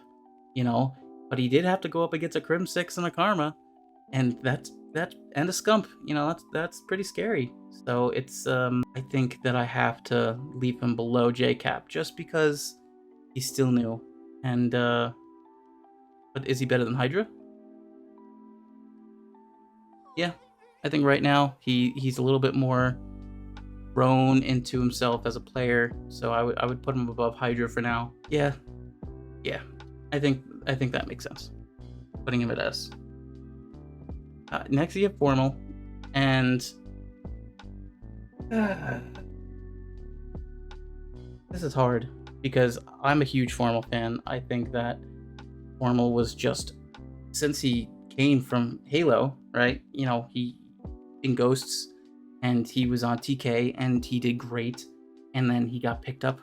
you know, but he did have to go up against a Crimsix and a Karma, and and a Scump. You know, that's pretty scary. So it's I think that I have to leave him below Jcap just because he's still new. And but is he better than Hydra? Yeah, I think right now he's a little bit more grown into himself as a player, so I would put him above Hydra for now. Yeah, I think that makes sense. Putting him at S. Next you have Formal, and this is hard because I'm a huge Formal fan. I think that Formal was just, since he came from Halo, right? You know, he in Ghosts, and he was on TK, and he did great, and then he got picked up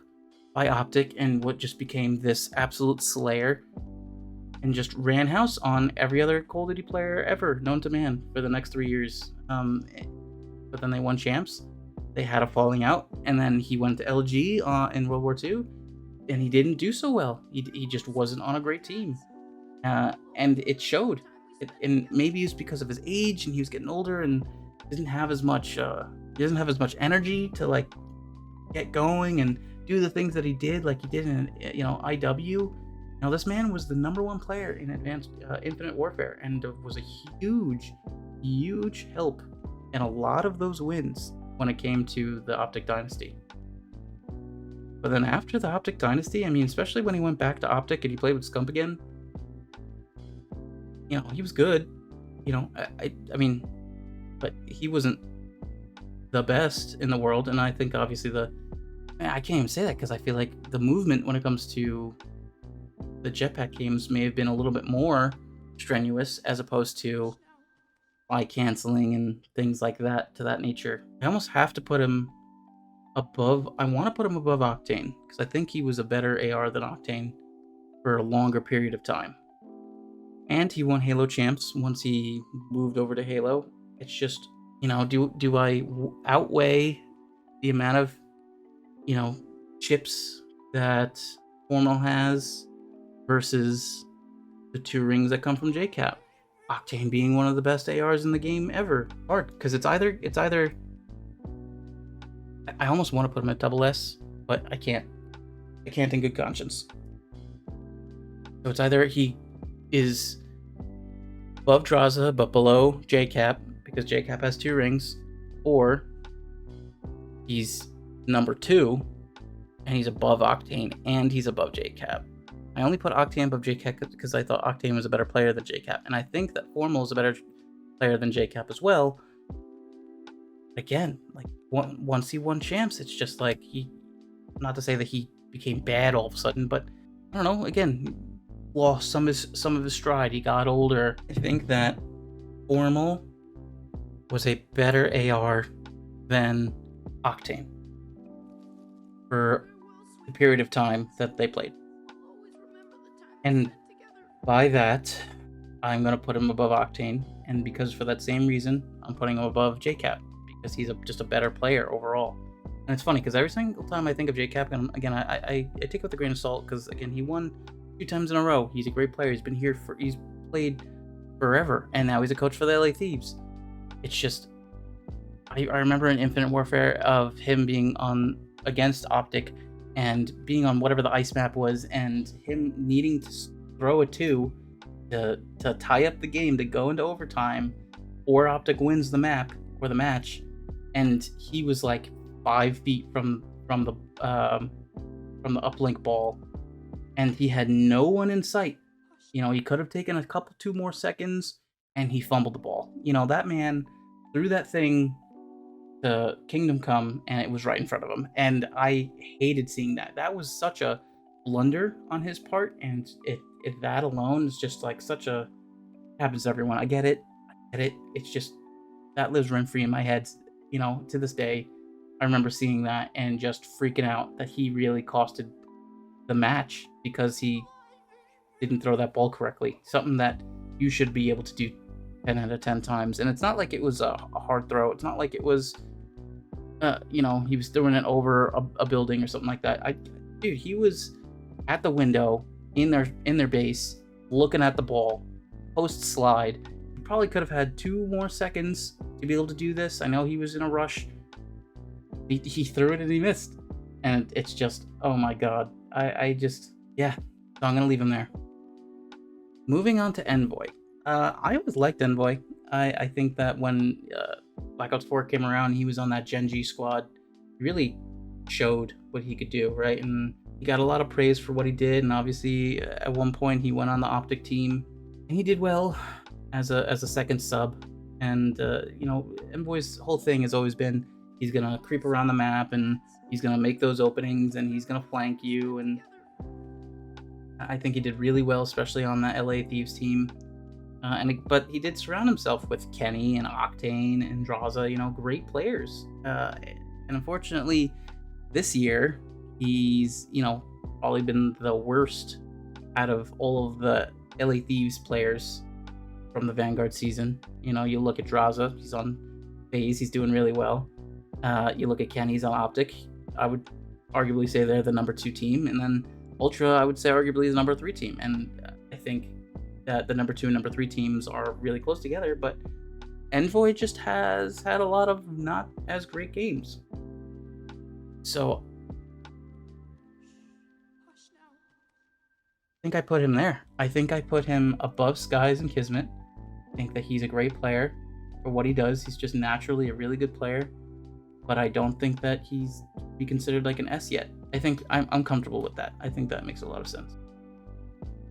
by Optic, and what just became this absolute slayer, and just ran house on every other Call of Duty player ever known to man for the next 3 years. But then they won champs. They had a falling out, and then he went to LG in World War II, and he didn't do so well. He just wasn't on a great team, and it showed. And maybe it's because of his age, and he was getting older, and doesn't have as much energy to like get going and do the things that he did, like he did in, you know, IW. Now this man was the #1 player in Advanced Infinite Warfare, and was a huge help in a lot of those wins when it came to the Optic Dynasty. But then after the Optic Dynasty, I mean, especially when he went back to Optic and he played with Scump again, you know, he was good. You know, I mean, but he wasn't the best in the world. And I think obviously I can't even say that because I feel like the movement when it comes to the jetpack games may have been a little bit more strenuous as opposed to fly canceling and things like that, to that nature. I almost have to put him above, I want to put him above Octane because I think he was a better AR than Octane for a longer period of time. And he won Halo champs once he moved over to Halo. It's just, you know, do I outweigh the amount of, you know, chips that Formal has versus the 2 rings that come from Jcap? Octane being one of the best ARs in the game ever. Hard, because it's either I almost want to put him at SS, but I can't in good conscience. So it's either he is above Draza but below Jcap because Jcap has 2 rings, or he's #2 and he's above Octane and he's above Jcap. I only put Octane above Jcap because I thought Octane was a better player than Jcap, and I think that Formal is a better player than Jcap as well. Again, like once he won champs, it's just like not to say that he became bad all of a sudden, but I don't know. Again, lost some of his stride. He got older. I think that Formal was a better AR than Octane for the period of time that they played. And by that, I'm going to put him above Octane. And because for that same reason, I'm putting him above Jcap, because he's just a better player overall. And it's funny, because every single time I think of Jcap, and again, I take it with a grain of salt, because again, he won 2 times in a row. He's a great player. He's been here he's played forever. And now he's a coach for the LA Thieves. It's just, I remember in Infinite Warfare of him being on against Optic and being on whatever the ice map was, and him needing to throw a 2 to tie up the game, to go into overtime, or Optic wins the map or the match, and he was like 5 feet from the uplink ball, and he had no one in sight. You know, he could have taken a couple 2 more seconds, and he fumbled the ball. You know, that man threw that thing to Kingdom Come, and it was right in front of him. And I hated seeing that. That was such a blunder on his part, and that alone is just like such a happens to everyone. I get it. It's just that lives rent free in my head. You know, to this day, I remember seeing that and just freaking out that he really costed the match because he didn't throw that ball correctly. Something that you should be able to do 10 out of 10 times. And it's not like it was a hard throw. It's not like it was, you know, he was throwing it over a building or something like that. Dude, he was at the window in their base, looking at the ball, post slide. He probably could have had 2 more seconds to be able to do this. I know he was in a rush. He threw it and he missed. And it's just, oh my god. Yeah. So I'm gonna leave him there. Moving on to Envoy. I always liked Envoy. I think that when Black Ops 4 came around, he was on that Gen G squad. He really showed what he could do, right? And he got a lot of praise for what he did. And obviously, at one point, he went on the Optic team, and he did well as a second sub. And you know, Envoy's whole thing has always been he's gonna creep around the map and he's gonna make those openings and he's gonna flank you. And I think he did really well, especially on that LA Thieves team. But he did surround himself with Kenny and Octane and Draza, you know, great players. And unfortunately, this year, he's, you know, probably been the worst out of all of the LA Thieves players from the Vanguard season. You know, you look at Draza, he's on FaZe, he's doing really well. You look at Kenny, he's on Optic. I would arguably say they're the number 2 team. And then Ultra, I would say arguably is the number 3 team. And I think that the number 2 and number 3 teams are really close together, but Envoy just has had a lot of not as great games. So I think I put him there. I think I put him above Skies and Kismet. I think that he's a great player for what he does. He's just naturally a really good player, but I don't think that he's be considered like an S yet. I think I'm comfortable with that. I think that makes a lot of sense.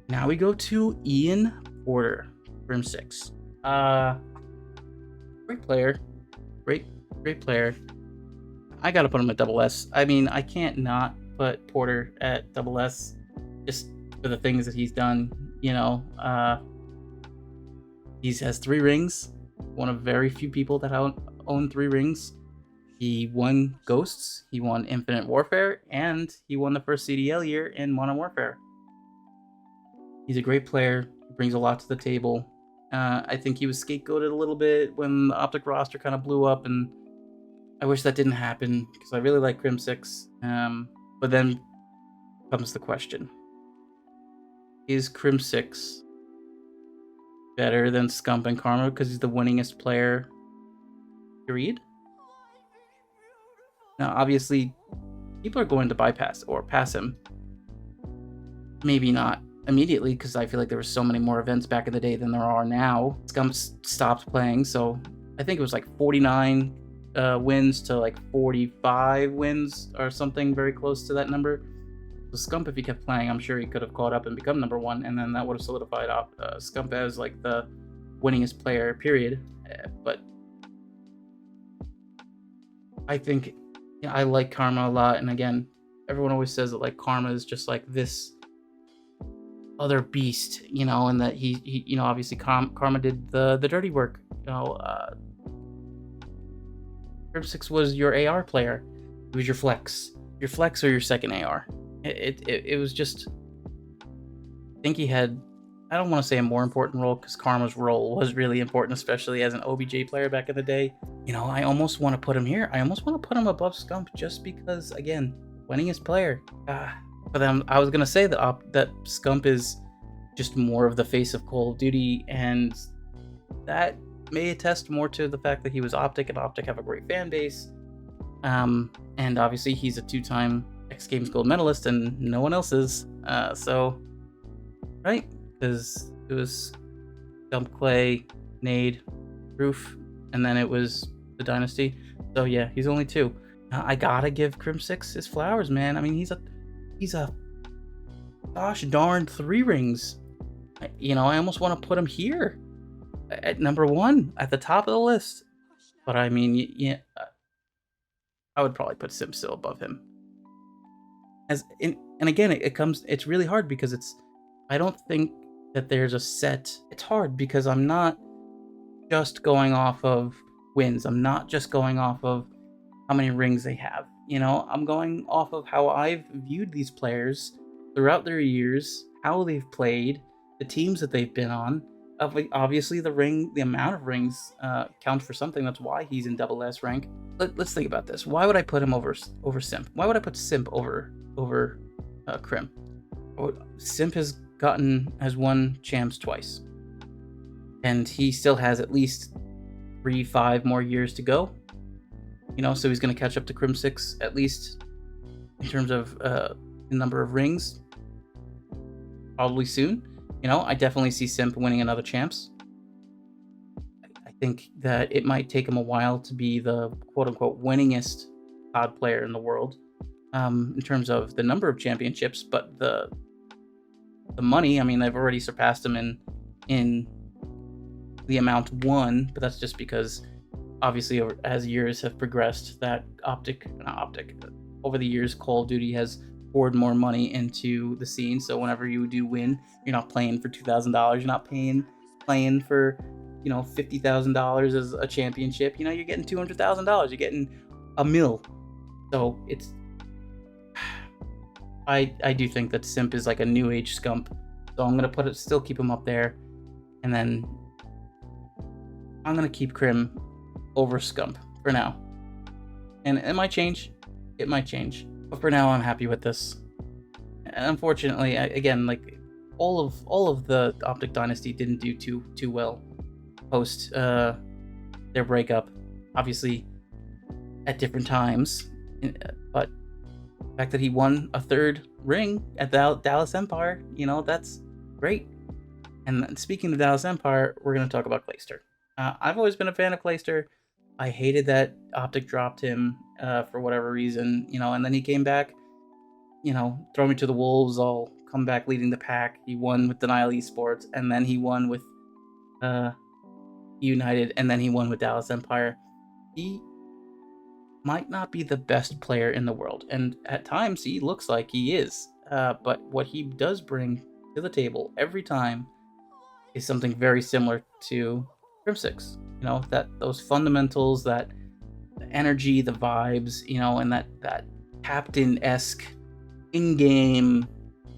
Now we go to Ian Porter, Crimsix. Great player. Great player. I gotta put him at double S. I mean, I can't not put Porter at double S just for the things that he's done. You know, he has 3 rings. One of very few people that own 3 rings. He won Ghosts, he won Infinite Warfare, and he won the first CDL year in Modern Warfare. He's a great player, brings a lot to the table. I think he was scapegoated a little bit when the Optic roster kind of blew up, and I wish that didn't happen because I really like Crimsix. But then comes the question. Is Crimsix better than Scump and Karma because he's the winningest player, period? Now, obviously, people are going to bypass or pass him. Maybe not immediately, because I feel like there were so many more events back in the day than there are now. Scump stopped playing, so I think it was like 49 wins to like 45 wins or something very close to that number. So Scump, if he kept playing, I'm sure he could have caught up and become number 1, and then that would have solidified Scump as like the winningest player, period. But I think, yeah, I like Karma a lot, and again, everyone always says that like Karma is just like this other beast, you know, and that he you know, obviously Karma did the dirty work. You know, Crimsix was your AR player. It was your flex or your second AR. It was just, I think he had, I don't want to say a more important role because Karma's role was really important, especially as an OBJ player back in the day. You know, I almost want to put him here. I almost want to put him above Scump just because, again, winningest player. But then I was going to say that Scump is just more of the face of Call of Duty, and that may attest more to the fact that he was Optic, and Optic have a great fan base. And obviously he's a 2-time X Games gold medalist, and no one else is. So, right? because it was Scump, Clay, Nade, Roof, and then it was the Dynasty. So yeah, he's only 2. I gotta give Crimsix his flowers, man. I mean, he's a gosh darn 3 rings. You know, I almost want to put him here at number 1 at the top of the list. But I mean, yeah, I would probably put Simp still above him. And again, it's really hard because I don't think that there's a set. It's hard because I'm not just going off of wins. I'm not just going off of how many rings they have. You know, I'm going off of how I've viewed these players throughout their years, how they've played, the teams that they've been on. Obviously, the amount of rings counts for something. That's why he's in double S rank. Let's think about this. Why would I put him over Simp? Why would I put Simp over Crim? Simp has won champs twice, and he still has at least 3-5 more years to go. You know, so he's going to catch up to Crimsix at least in terms of the number of rings, probably soon. You know, I definitely see Simp winning another champs. I think that it might take him a while to be the quote-unquote winningest COD player in the world in terms of the number of championships, but the money, I mean, they've already surpassed him in the amount won, but that's just because obviously as years have progressed, that over the years, Call of Duty has poured more money into the scene. So whenever you do win, you're not playing for $2,000. You're not playing for, you know, $50,000 as a championship. You know, you're getting $200,000. You're getting $1 million. So it's, I do think that Simp is like a new age Scump. So I'm gonna still keep him up there, and then I'm gonna keep Crim over Scump for now. And it might change. It might change. But for now, I'm happy with this. And unfortunately, again, like all of the Optic Dynasty didn't do too well post their breakup. Obviously, at different times, but the fact that he won a 3rd ring at the Dallas Empire, you know, that's great. And speaking of Dallas Empire, we're going to talk about Clayster. I've always been a fan of Clayster. I hated that Optic dropped him for whatever reason, you know, and then he came back, you know, throw me to the wolves, I'll come back leading the pack. He won with Denial Esports, and then he won with United, and then he won with Dallas Empire. He might not be the best player in the world, and at times he looks like he is, but what he does bring to the table every time is something very similar to Crimsix. You know, those fundamentals, that the energy, the vibes, you know, and that captain-esque in-game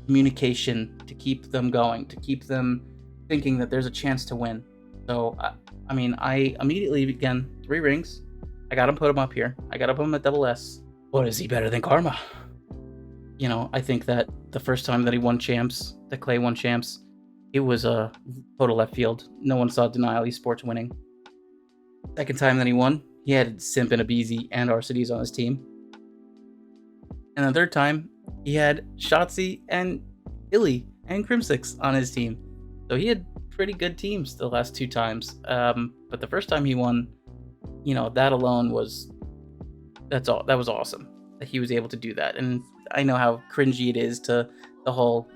communication to keep them going, to keep them thinking that there's a chance to win. So, I mean, I immediately, again, 3 rings. I got to put him up here. I got to put him at double S. What is he better than Karma? You know, I think that the first time that he won champs, that Clay won champs, it was a total left field. No one saw Denial Esports winning. Second time that he won, he had Simp and Abzy and Arcitys on his team. And the third time, he had Shotzzy and Illy and Crimsix on his team. So he had pretty good teams the last 2 times. But the first time he won, you know, that alone was, that was awesome that he was able to do that. And I know how cringy it is to the whole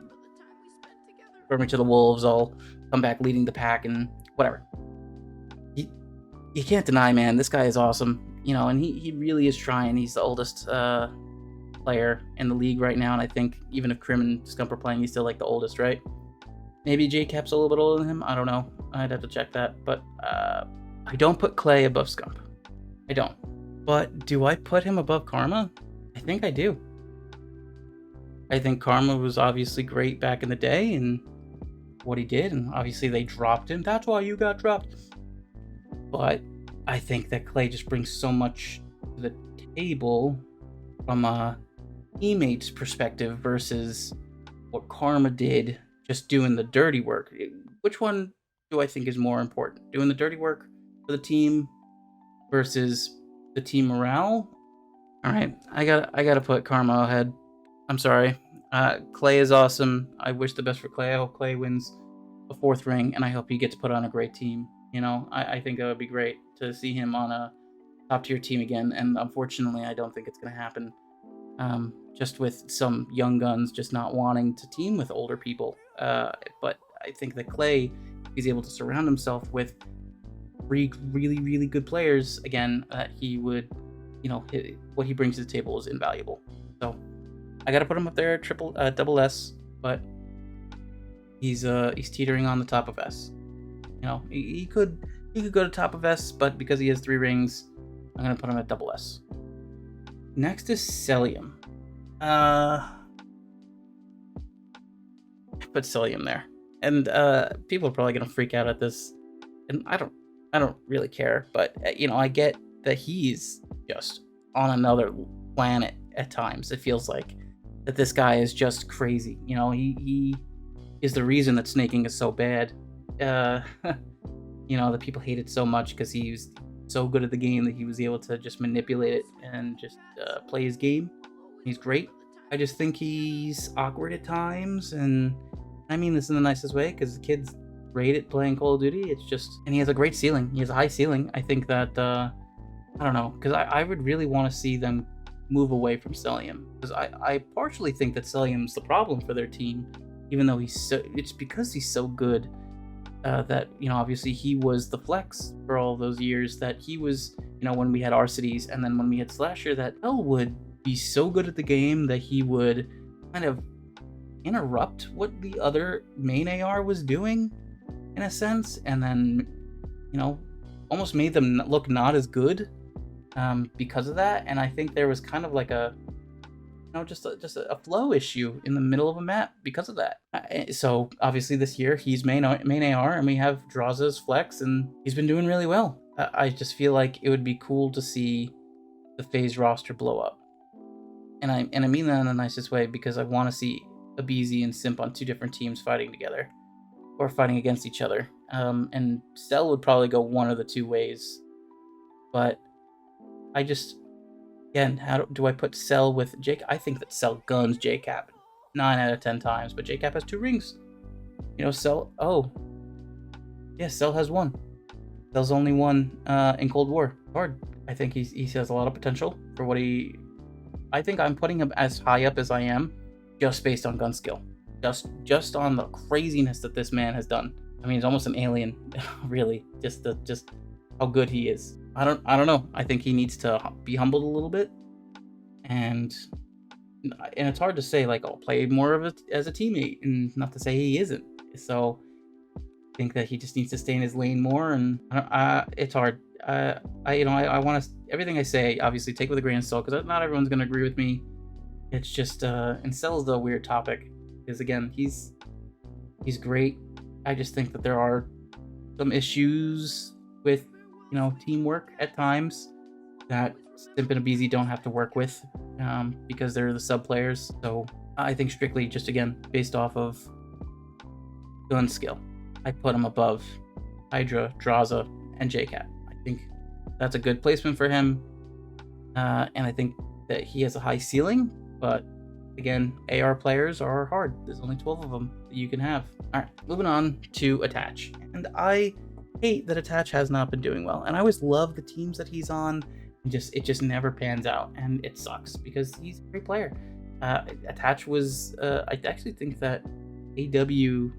throw me to the wolves, I'll come back leading the pack and whatever. You can't deny, man, this guy is awesome, you know, and he really is trying. He's the oldest player in the league right now, and I think even if Crim and Scump are playing, he's still like the oldest, right? Maybe Jcap's a little bit older than him, I don't know, I'd have to check that, but I don't put Clay above Scump. I don't. But do I put him above Karma? I think I do. I think Karma was obviously great back in the day and what he did, and obviously they dropped him. That's why you got dropped. But I think that Clay just brings so much to the table from a teammate's perspective versus what Karma did, just doing the dirty work. Which one do I think is more important? Doing the dirty work for the team versus the team morale? All right, I gotta put Karma ahead. I'm sorry. Clay is awesome. I wish the best for Clay. I hope Clay wins a 4th ring, and I hope he gets put on a great team. You know, I think that would be great to see him on a top-tier team again, and unfortunately, I don't think it's going to happen. Just with some young guns just not wanting to team with older people. But I think that Clay, he's able to surround himself with 3 really, really good players, again, he would, you know, what he brings to the table is invaluable. So I got to put him up there, double S, but he's teetering on the top of S. You know, he could go to top of S, but because he has 3 rings, I'm gonna put him at double S. Next is Cellium. I put Cellium there, and people are probably gonna freak out at this, and I don't really care, but you know, I get that he's just on another planet at times. It feels like that this guy is just crazy. You know, he is the reason that snaking is so bad. You know, that people hate it so much because he was so good at the game that he was able to just manipulate it and just play his game. He's great. I just think he's awkward at times, and I mean this in the nicest way, because the kid's great at playing Call of Duty. It's just, and he has a great ceiling. He has a high ceiling. I think that, I don't know, because I would really want to see them move away from Cellium, because I partially think that Cellium's the problem for their team, even though it's because he's so good. That, you know, obviously he was the flex for all those years, that he was, you know, when we had Arcitys and then when we had Slasher, that L would be so good at the game that he would kind of interrupt what the other main AR was doing, in a sense, and then, you know, almost made them look not as good because of that. And I think there was kind of like a, you know, just a flow issue in the middle of a map because of that. So obviously this year he's main AR, and we have Draza's flex, and he's been doing really well. I just feel like it would be cool to see the FaZe roster blow up, and I mean that in the nicest way, because I want to see Abzy and Simp on 2 different teams fighting together or fighting against each other. And Cell would probably go one of the 2 ways, but I just, again, how do I put Cell with Jcap? I think that Cell guns Jcap 9 out of 10 times, but Jcap has 2 rings. You know, Cell, oh, yeah, Cell has 1. Cell's only 1 in Cold War. Hard. I think he has a lot of potential for what he, I think I'm putting him as high up as I am, just based on gun skill. Just on the craziness that this man has done. I mean, he's almost an alien, really. Just how good he is. I don't know. I think he needs to be humbled a little bit, and it's hard to say, like, I'll play more of it as a teammate, and not to say he isn't. So I think that he just needs to stay in his lane more, and it's hard. I want to, everything I say, obviously take with a grain of salt, because not everyone's gonna agree with me. It's just and Cell is a weird topic, because again, he's great. I just think that there are some issues with, you know, teamwork at times that Simp and Abzy don't have to work with, because they're the sub players. So I think strictly just, again, based off of gun skill, I put him above Hydra, Draza, and Jcap. I think that's a good placement for him, and I think that he has a high ceiling, but again, AR players are hard. There's only 12 of them that you can have. All right, moving on to Attach, and I hate that Attach has not been doing well, and I always love the teams that he's on, and it just never pans out, and it sucks because he's a great player. Attach was, I actually think that AW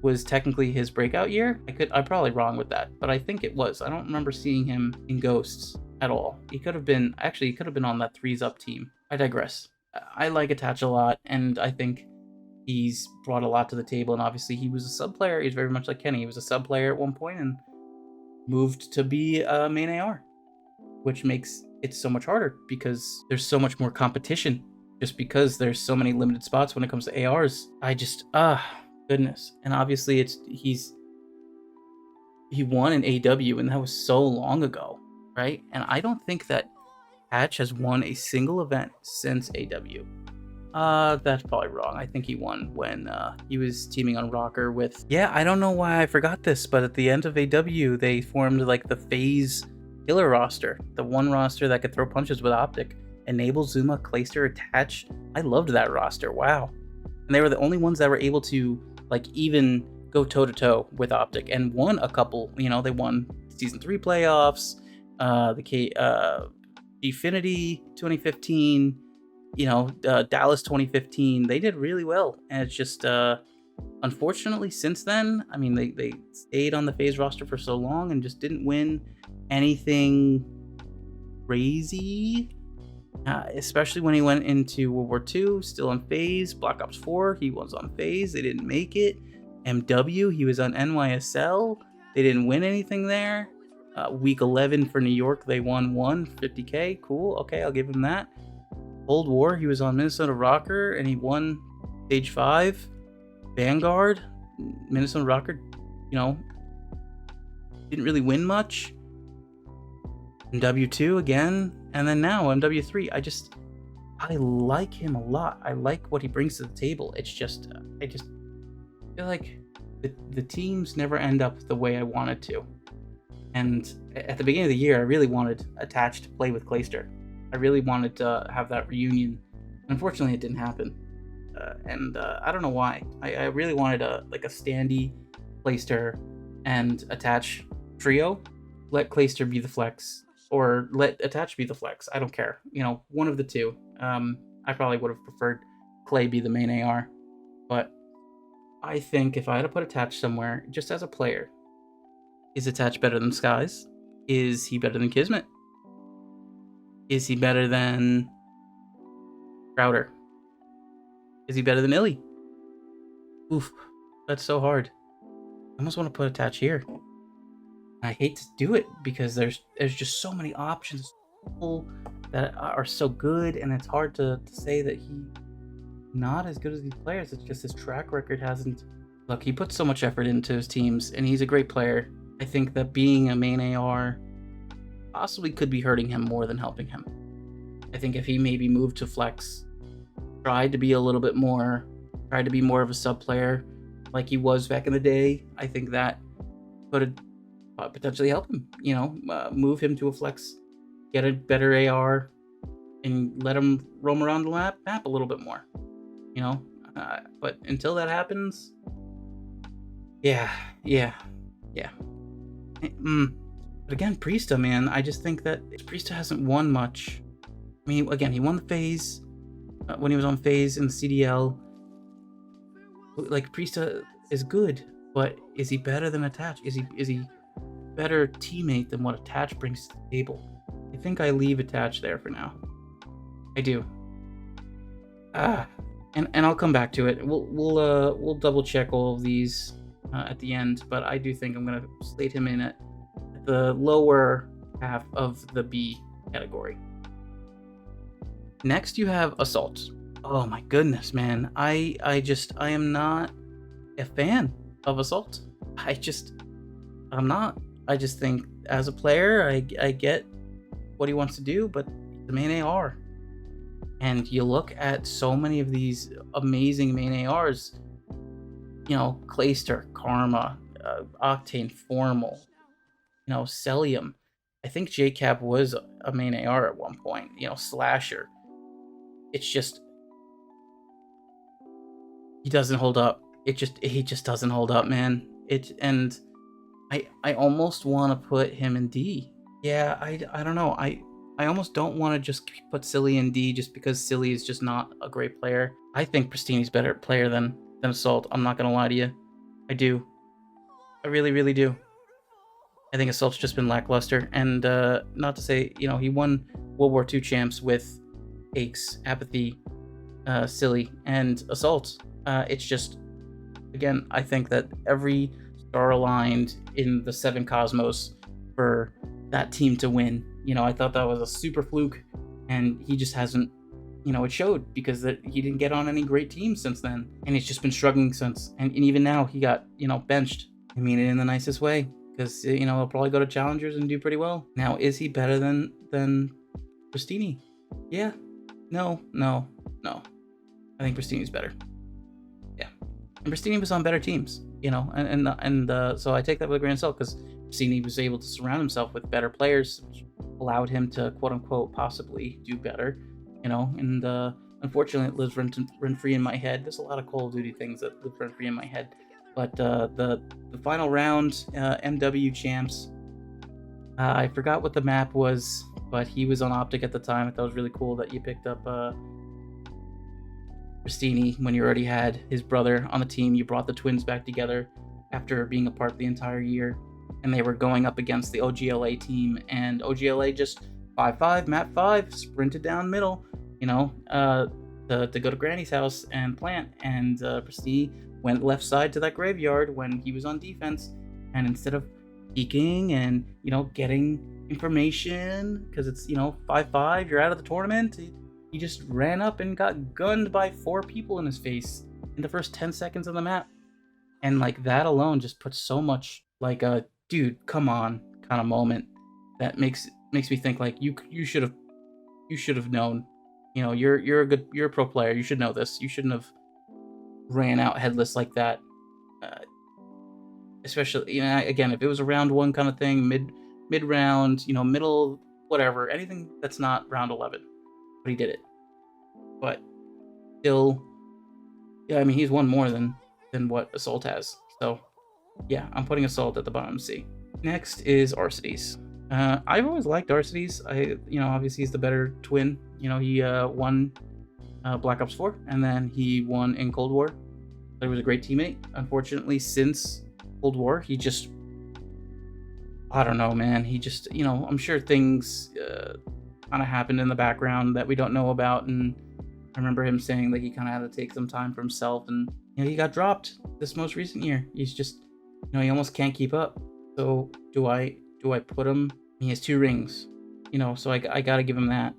was technically his breakout year. I'm probably wrong with that, but I think it was. I don't remember seeing him in Ghosts at all. He could have been on that 3s Up team. I digress. I like Attach a lot, and I think he's brought a lot to the table, and obviously he was a sub player. He's very much like Kenny. He was a sub player at one point and moved to be a main AR, which makes it so much harder because there's so much more competition, just because there's so many limited spots when it comes to ARs. I just, goodness. And obviously he won an AW, and that was so long ago, right? And I don't think that Hatch has won a single event since AW. That's probably wrong. I think he won when he was teaming on Rocker with... Yeah, I don't know why I forgot this, but at the end of AW, they formed like the FaZe Killer roster. The one roster that could throw punches with Optic. Enable, Zuma, Clayster, Attach. I loved that roster. Wow. And they were the only ones that were able to like even go toe-to-toe with Optic and won a couple. You know, they won Season 3 playoffs, Definity 2015, you know, Dallas 2015. They did really well, and it's just unfortunately since then, I mean, they stayed on the FaZe roster for so long and just didn't win anything crazy. Especially when he went into World War II, still on FaZe. Black Ops 4, he was on FaZe. They didn't make it. MW, he was on NYSL. They didn't win anything there. Week 11 for New York, they won 50K. Cool. Okay, I'll give him that. Cold War, he was on Minnesota Rocker, and he won Stage 5. Vanguard, Minnesota Rocker, you know, didn't really win much. MW2 again, and then now MW3. I like him a lot. I like what he brings to the table. It's just, I just feel like the teams never end up the way I wanted to. And at the beginning of the year, I really wanted Attached to play with Clayster. I really wanted to have that reunion. Unfortunately, it didn't happen. I don't know why. I really wanted a standy Clayster and Attach trio. Let Clayster be the flex, or let Attach be the flex. I don't care. You know, one of the two. I probably would have preferred Clay be the main AR, but I think if I had to put Attach somewhere, just as a player, is Attach better than Skies? Is he better than Kismet? Is he better than Crowder? Is he better than Illy? Oof, that's so hard. I almost want to put Attach here. I hate to do it because there's just so many options that are so good, and it's hard to say that he's not as good as these players. It's just his track record hasn't. Look, he puts so much effort into his teams, and he's a great player. I think that being a main AR possibly could be hurting him more than helping him. I think if he maybe moved to flex, tried to be a little bit more, tried to be more of a sub player like he was back in the day, I think that could potentially help him. You know, move him to a flex, get a better AR, and let him roam around the map a little bit more. You know, but until that happens, yeah. But again, Priesta, man, I just think that Priesta hasn't won much. I mean, again, he won the FaZe when he was on FaZe in the CDL. Like, Priesta is good, but is he better than Attach? Is he better teammate than what Attach brings to the table? I think I leave Attach there for now. I do. And I'll come back to it. We'll double check all of these at the end, but I do think I'm gonna slate him in at the lower half of the B category. Next, you have Assault. Oh my goodness, man. I am not a fan of Assault. I'm not. I just think as a player, I get what he wants to do, but the main AR. And you look at so many of these amazing main ARs, you know, Clayster, Karma, Octane, Formal, you know, Cellium. I think Jcap was a main AR at one point, you know, Slasher. It's just, he doesn't hold up. He just doesn't hold up, man. And I almost want to put him in D. Yeah, I don't know. I almost don't want to just put Silly in D just because Silly is just not a great player. I think Pristinni's better player than Assault. I'm not gonna lie to you. I do. I really, really do. I think Assault's just been lackluster, and not to say, you know, he won World War II champs with Aches, Apathy, Silly, and Assault. It's just, again, I think that every star aligned in the 7 Cosmos for that team to win. You know, I thought that was a super fluke, and he just hasn't, you know, it showed because he didn't get on any great teams since then, and he's just been struggling since. And even now, he got, you know, benched. I mean it in the nicest way, because, you know, he'll probably go to Challengers and do pretty well. Now, is he better than Pristinni? Yeah. No. I think Pristinni's better. Yeah. And Pristinni was on better teams, you know, and so I take that with a grain of salt, because Pristinni was able to surround himself with better players, which allowed him to, quote unquote, possibly do better, you know. And unfortunately, it lives rent free in my head. There's a lot of Call of Duty things that live rent free in my head, But the final round, MW champs. I forgot what the map was, but he was on Optic at the time. I thought it was really cool that you picked up Pristinni when you already had his brother on the team. You brought the twins back together after being apart the entire year, and they were going up against the OGLA team, and OGLA just 5-5, map 5, sprinted down middle, you know, to go to Granny's house and plant, and Pristinni went left side to that graveyard when he was on defense, and instead of peeking and, you know, getting information, because it's, you know, 5-5, you're out of the tournament, he just ran up and got gunned by 4 people in his face in the first 10 seconds of the map. And like that alone just puts so much like a dude, come on kind of moment that makes me think like you should have known. You know, you're a pro player. You should know this. You shouldn't have ran out headless like that. Especially, you know, again, if it was a round 1 kind of thing, mid round, you know, middle, whatever, anything that's not round 11. But he did it. But still, yeah, I mean, he's won more than what Assault has. So yeah, I'm putting Assault at the bottom C. Next is Arcitys. I've always liked Arcitys. You know, obviously he's the better twin. You know, he won Black Ops 4, and then he won in Cold War. But he was a great teammate. Unfortunately, since Cold War, he just, I don't know, man. He just, you know, I'm sure things kind of happened in the background that we don't know about, and I remember him saying that he kind of had to take some time for himself, and you know, he got dropped this most recent year. He's just, you know, he almost can't keep up. So do I put him? He has 2 rings, you know, so I gotta give him that.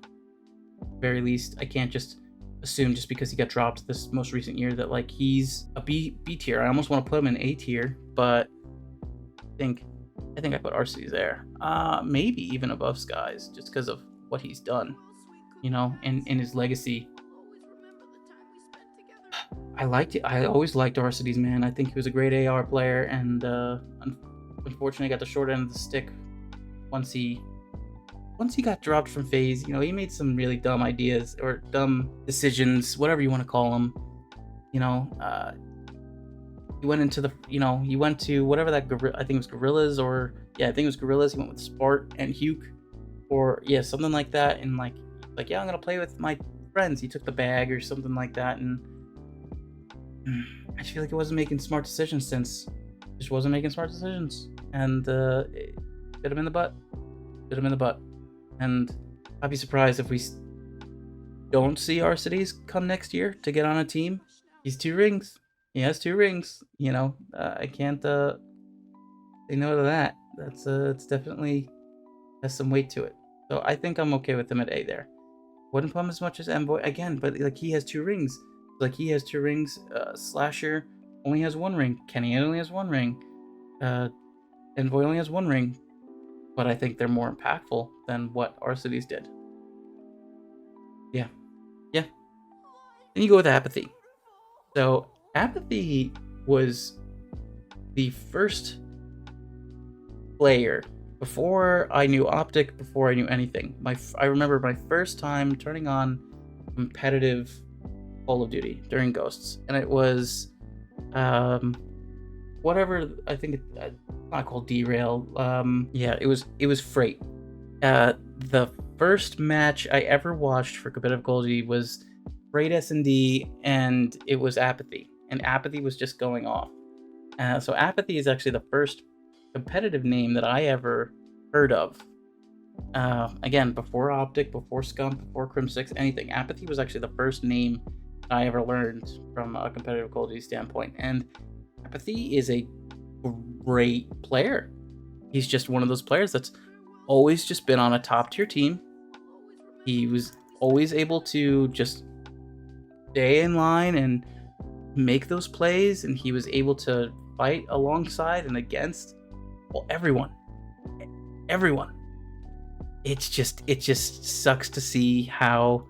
Very least, I can't just assume just because he got dropped this most recent year that like he's a B tier. I almost want to put him in A tier, but I think I put Arcitys there. Maybe even above Skies, just because of what he's done, you know, in his legacy. I always liked Arcitys, man. I think he was a great AR player, and unfortunately got the short end of the stick once he got dropped from FaZe. You know, he made some really dumb ideas or dumb decisions, whatever you want to call them. You know, he went into he went to whatever that I think it was Gorillas, or yeah, I think it was Gorillas. He went with Spart and Huke, or yeah, something like that, and like yeah, I'm gonna play with my friends. He took the bag or something like that, and I feel like he wasn't making smart decisions. Just wasn't making smart decisions, and it bit him in the butt. And I'd be surprised if we don't see Arcitys come next year to get on a team. He's 2 rings. He has 2 rings. You know, I can't say no to that. That's it's definitely has some weight to it. So I think I'm okay with him at A there. Wouldn't put him as much as Envoy again, but like he has 2 rings. Like he has 2 rings. Slasher only has 1 ring. Kenny only has 1 ring. Envoy only has 1 ring. But I think they're more impactful than what Arcitys did. Yeah. Then you go with Apathy. So Apathy was the first player before I knew Optic, before I knew anything. I remember my first time turning on competitive Call of Duty during Ghosts, and it was whatever, I think it's not called Derail. Yeah, it was Freight. The first match I ever watched for competitive Call of Duty was Freight S&D, and it was Apathy, and Apathy was just going off. So Apathy is actually the first competitive name that I ever heard of. Again, before Optic, before Scump, before Crimsix, anything. Apathy was actually the first name I ever learned from a competitive Call of Duty standpoint, and Apathy is a great player. He's just one of those players that's always just been on a top tier team. He was always able to just stay in line and make those plays, and he was able to fight alongside and against, well, everyone. It just sucks to see how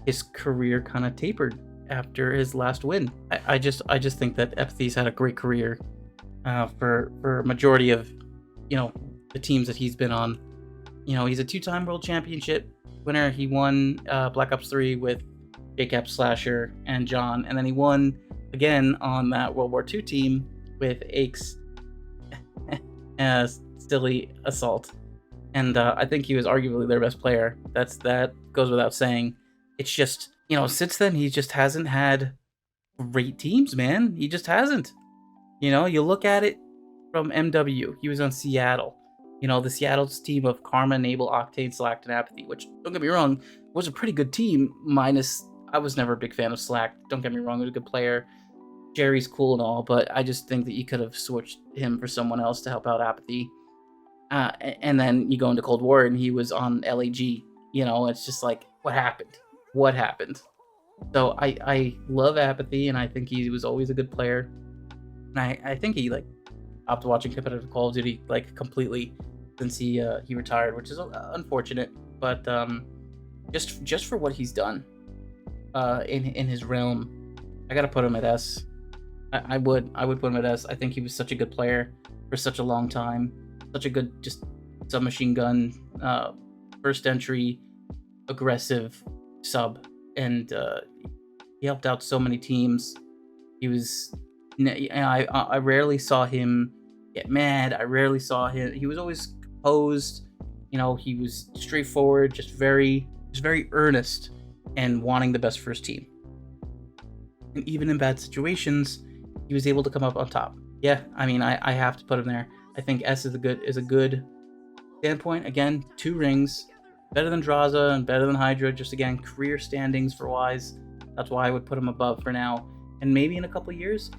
his career kind of tapered after his last win. I just think that Apathy's had a great career for majority of, you know, the teams that he's been on. You know, he's a 2-time world championship winner. He won Black Ops 3 with Jcap, Slasher, and John, and then he won again on that World War II team with Ake's silly assault. And I think he was arguably their best player. That goes without saying. It's just, you know, since then he just hasn't had great teams, man. He just hasn't. You know, you look at it from MW. He was on Seattle. You know, the Seattle's team of Karma, Enable, Octane, Slack, and Apathy, which, don't get me wrong, was a pretty good team, minus I was never a big fan of Slack. Don't get me wrong, he was a good player. Jerry's cool and all, but I just think that you could have switched him for someone else to help out Apathy. And then you go into Cold War and he was on LAG. You know, it's just like, what happened? What happened? So I love Apathy, and I think he was always a good player. And I think he like stopped watching competitive Call of Duty like completely since he retired, which is unfortunate. But just for what he's done in his realm, I gotta put him at S. I would put him at S. I think he was such a good player for such a long time. Such a good just submachine gun, first entry, aggressive sub, and he helped out so many teams. He was, I rarely saw him get mad. I rarely saw him. He was always composed. You know, he was straightforward, just very earnest, and wanting the best for his team. And even in bad situations, he was able to come up on top. Yeah, I mean, I have to put him there. I think S is a good standpoint. Again, 2 rings, better than Draza and better than Hydra. Just again, career standings for wise. That's why I would put him above for now. And maybe in a couple years,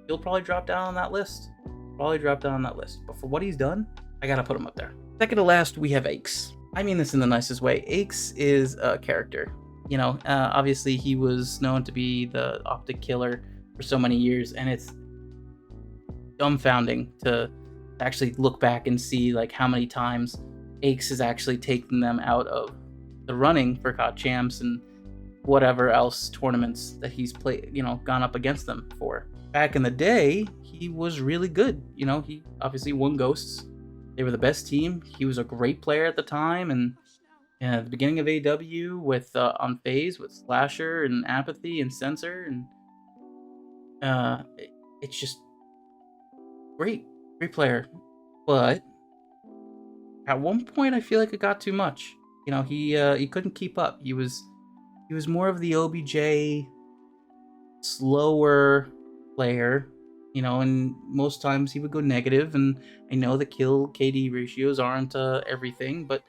he'll probably drop down on that list. But for what he's done, I gotta put him up there. Second to last, we have Aches. I mean this in the nicest way. Aches is a character. You know, obviously he was known to be the optic killer for so many years, and it's dumbfounding to actually look back and see like how many times Aches has actually taken them out of the running for COD champs and whatever else tournaments that he's played, you know, gone up against them for. Back in the day, he was really good. You know, he obviously won Ghosts. They were the best team. He was a great player at the time, and at the beginning of AW with on FaZe with Slasher and Apathy and Sensor, and it's just great player. But at one point, I feel like it got too much. You know, he couldn't keep up. He was more of the OBJ, slower player. You know, and most times he would go negative. And I know the kill KD ratios aren't everything, but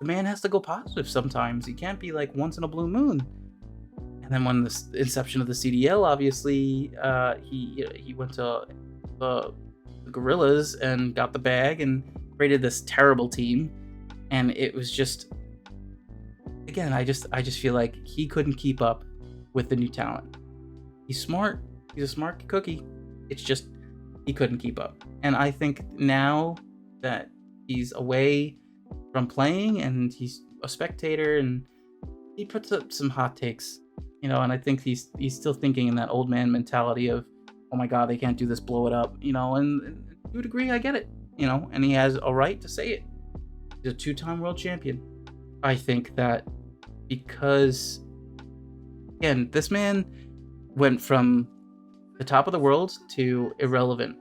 the man has to go positive sometimes. He can't be like once in a blue moon. And then when the inception of the CDL, obviously, he went to the Gorillas and got the bag and created this terrible team. And it was just, again, I just feel like he couldn't keep up with the new talent. He's smart. He's a smart cookie. It's just he couldn't keep up. And I think now that he's away from playing and he's a spectator, and he puts up some hot takes, you know, and I think he's still thinking in that old man mentality of, oh my god, they can't do this, blow it up, you know, and to a degree I get it, you know, and he has a right to say it. He's a 2-time world champion. I think that because, again, this man went from the top of the world to irrelevant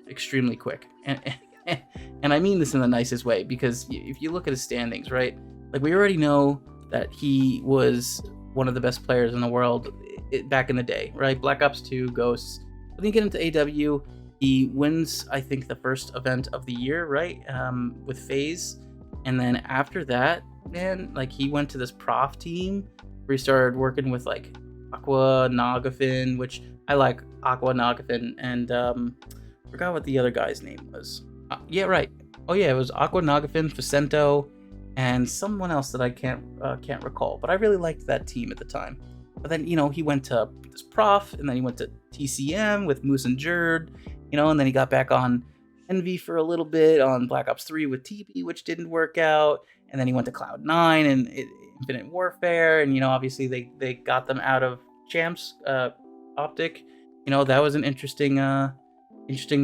extremely quick. And I mean this in the nicest way, because if you look at his standings, right, like we already know that he was one of the best players in the world back in the day, right? Black Ops 2, Ghosts. When you get into AW, he wins, I think, the first event of the year, right, with FaZe. And then after that, man, like he went to this prof team where he started working with like Aqua Nagafin, which I like Aqua Nagafin, and forgot what the other guy's name was. Yeah, right. Oh yeah, it was Aqua Nagafin, Facento, and someone else that I can't recall. But I really liked that team at the time. But then, you know, he went to this prof, and then he went to TCM with Moose and Jerd, you know, and then he got back on Envy for a little bit on Black Ops 3 with Teep, which didn't work out, and then he went to Cloud9 and Infinite Warfare, and, you know, obviously they got them out of Champs Optic. You know, that was an interesting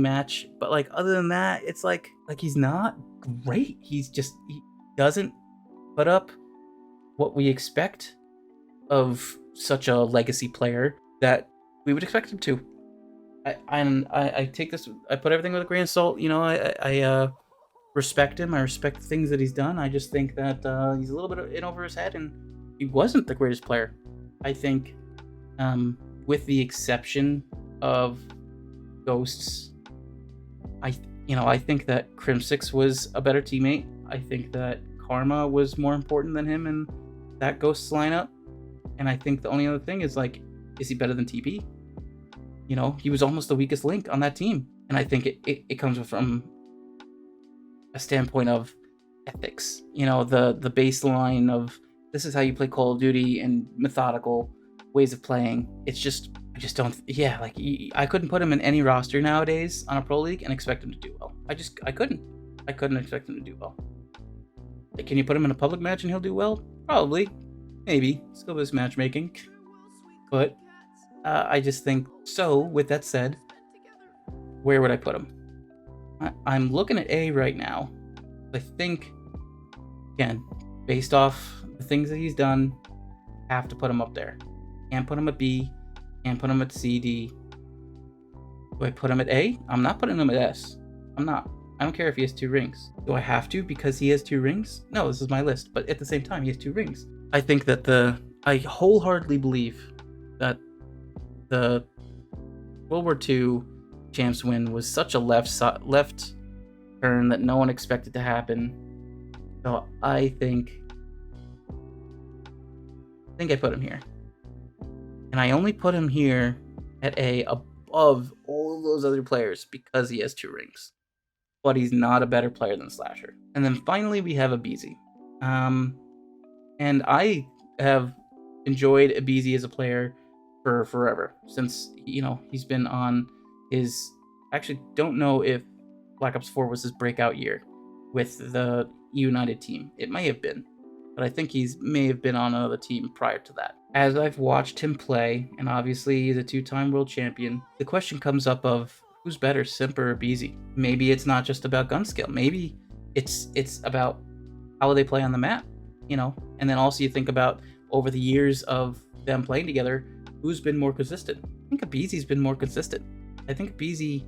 match, but like other than that, it's like he's not great. He doesn't put up what we expect of such a legacy player that we would expect him to. I take this, I put everything with a grain of salt. You know, I respect him. I respect the things that he's done. I just think that he's a little bit in over his head, and he wasn't the greatest player. I think, with the exception of Ghosts, I think that Crimsix was a better teammate. I think that Karma was more important than him in that Ghosts lineup. And I think the only other thing is, like, is he better than TP? You know, he was almost the weakest link on that team. And I think it comes from a standpoint of ethics. You know, the baseline of this is how you play Call of Duty and methodical ways of playing. It's just, I just don't, yeah, like, I couldn't put him in any roster nowadays on a pro league and expect him to do well. I couldn't expect him to do well. Like, can you put him in a public match and he'll do well? Probably. Maybe. Skill based matchmaking. But I just think, so with that said, where would I put him? I'm looking at A right now. I think, again, based off the things that he's done, have to put him up there. Can't put him at B, can't put him at C, D. Do I put him at A? I'm not putting him at S. I'm not. I don't care if he has 2 rings. Do I have to because he has 2 rings? No, this is my list, but at the same time, he has 2 rings. I think that I wholeheartedly believe that the World War II champs win was such a left turn that no one expected to happen. So I think I put him here. And I only put him here at A above all of those other players because he has 2 rings. But he's not a better player than Slasher. And then finally we have Abzy. And I have enjoyed Abzy as a player for forever, since, you know, he's been on his, actually don't know if Black Ops 4 was his breakout year with the United team. It may have been, but I think may have been on another team prior to that. As I've watched him play, and obviously he's a 2-time world champion, the question comes up of who's better, Simp or Abzy? Maybe it's not just about gun skill. Maybe it's about how they play on the map, you know? And then also you think about over the years of them playing together, who's been more consistent? I think Abzy's been more consistent. I think Abzy's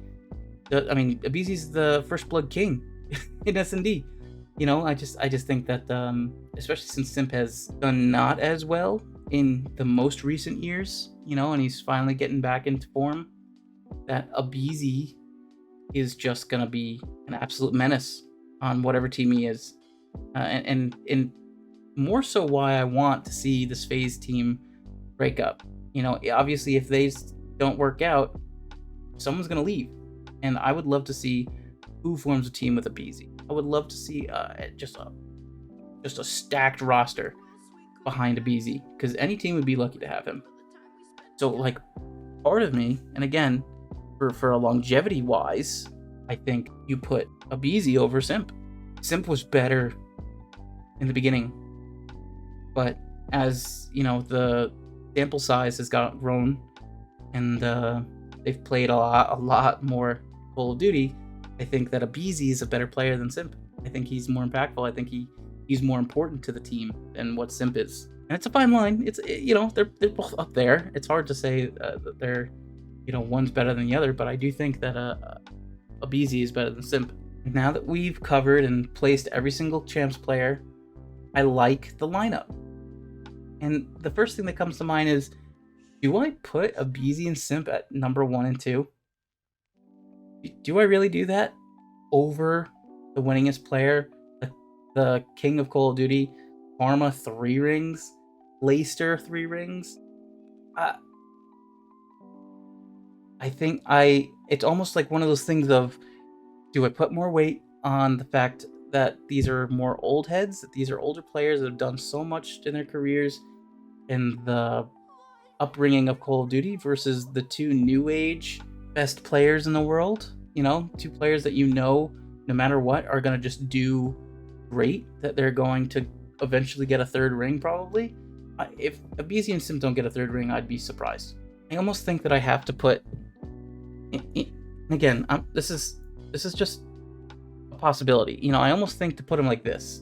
the first blood king in S&D. You know, I just think that, especially since Simp has done not as well in the most recent years, you know, and he's finally getting back into form, that Abzy is just gonna be an absolute menace on whatever team he is, and more so why I want to see this FaZe team break up. You know, obviously if they don't work out, someone's gonna leave, and I would love to see who forms a team with Abzy. I would love to see just a stacked roster behind Abzy, because any team would be lucky to have him. So, like, part of me, and again, for a longevity wise, I think you put Abzy over Simp. Simp was better in the beginning, but as you know, the sample size has grown, and they've played a lot more Call of Duty. I think that Abzy is a better player than Simp. I think he's more impactful. I think he's more important to the team than what Simp is. And it's a fine line. It's, you know, they're both up there. It's hard to say that they're, you know, one's better than the other, but I do think that Abzy is better than Simp. Now that we've covered and placed every single champs player, I like the lineup. And the first thing that comes to mind is, do I put Abzy and Simp at number 1 and 2? Do I really do that over the winningest player, the king of Call of Duty, Karma 3 rings, Clayster 3 rings? I think it's almost like one of those things of, do I put more weight on the fact that these are more old heads, that these are older players that have done so much in their careers in the upbringing of Call of Duty, versus the 2 new age best players in the world? You know, 2 players that, you know, no matter what, are going to just do great, that they're going to eventually get a 3rd ring probably. If Abzy and Simp don't get a 3rd ring, I'd be surprised. I almost think that I have to put, again, this is just a possibility. You know, I almost think to put them like this,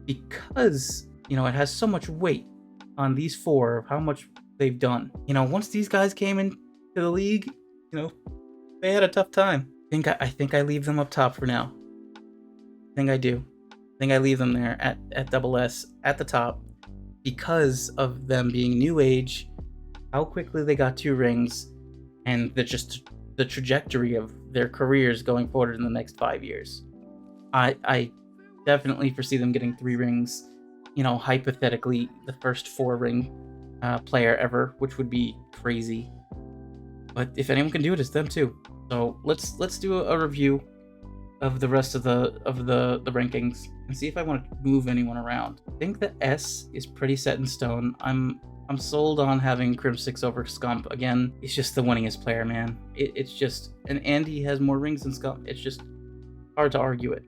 because, you know, it has so much weight on these 4 of how much they've done. You know, once these guys came into the league, you know, they had a tough time. I think I leave them up top for now. I think I do. I think I leave them there at double S at the top because of them being new age, how quickly they got 2 rings, and the trajectory of their careers going forward in the next 5 years. I definitely foresee them getting 3 rings. You know, hypothetically, the first 4 ring player ever, which would be crazy. But if anyone can do it, it's them too. So let's do a review of the rest of the rankings and see if I want to move anyone around. I think that S is pretty set in stone. I'm sold on having Crimsix over Scump. Again, it's just the winningest player, man. It's just, and Andy has more rings than Scump. It's just hard to argue it.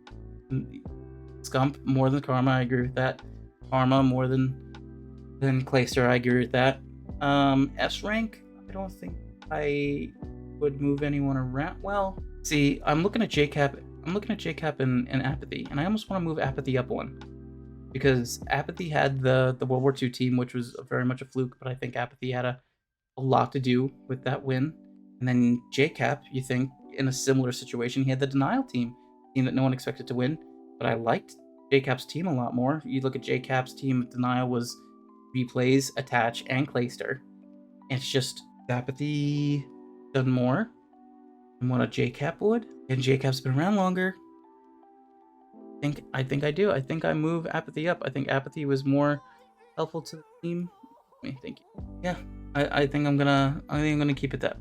Scump more than Karma, I agree with that. Karma more than Clayster, I agree with that. S rank, I don't think I would move anyone around. Well, see, I'm looking at Jcap. I'm looking at Jcap and Apathy, and I almost want to move Apathy up 1. Because Apathy had the World War II team, which was very much a fluke, but I think Apathy had a lot to do with that win. And then Jcap, you think, in a similar situation, he had the Denial team that no one expected to win. But I liked Jcap's team a lot more. You look at Jcap's team, Denial was Replays, Attach, and Clayster. And it's just Apathy done more than what a Jcap would. And Jcap's been around longer. I think I do. I think I move Apathy up. I think Apathy was more helpful to the team. Thank you. Yeah, I think I'm gonna keep it that.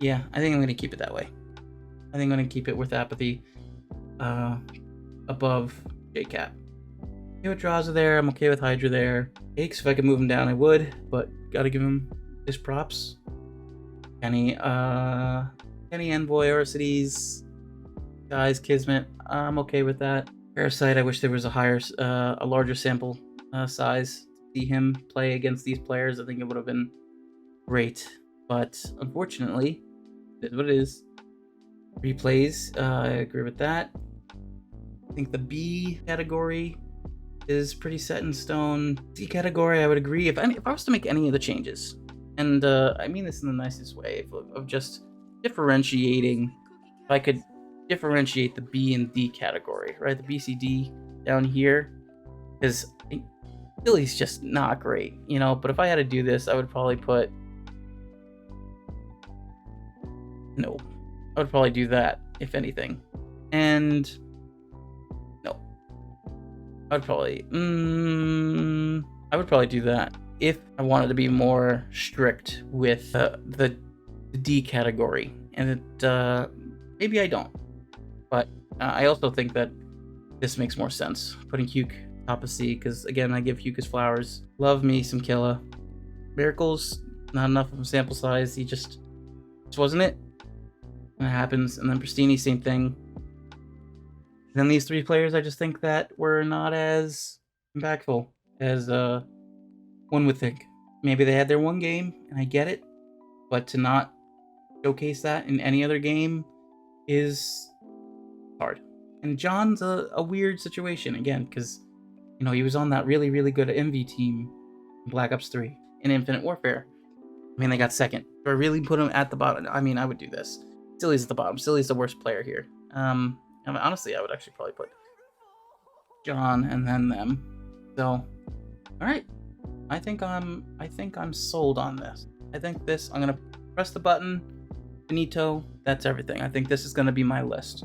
Yeah, I think I'm gonna keep it that way. I think I'm gonna keep it with Apathy above Jcap. Okay with Draza there. I'm okay with Hydra there. Aches, if I could move him down, I would, but gotta give him his props. Any Envoy, Arcitys, guys, Kismet, I'm okay with that. Parasite, I wish there was a larger sample size to see him play against these players. I think it would have been great, but unfortunately, it is what it is. Replays, I agree with that. I think the B category is pretty set in stone. C category, I would agree. If I was to make any of the changes, and I mean this in the nicest way, of just differentiating, if I could differentiate the B and D category, right? The BCD down here, because Illy's just not great, you know. But if I had to do this, I would probably put no. I would probably do that, if anything. And no, I would probably do that if I wanted to be more strict with the D category. And maybe I don't. But I also think that this makes more sense, putting Huke top of C, because again, I give Huke his flowers. Love me some Killa. Miracles, not enough of a sample size. He just wasn't it. And it happens. And then Pristinni, same thing. And then these 3 players, I just think that were not as impactful as one would think. Maybe they had their one game, and I get it, but to not showcase that in any other game is hard. And John's a weird situation again, because you know he was on that really, really good MV team in Black Ops 3 in Infinite Warfare. I mean, they got second. Do I really put him at the bottom? I mean, I would do this. Silly's at the bottom. Silly's the worst player here. I mean, honestly, I would actually probably put John and then them. So, all right. I think I'm sold on this. I think this. I'm gonna press the button. Finito. That's everything. I think this is gonna be my list.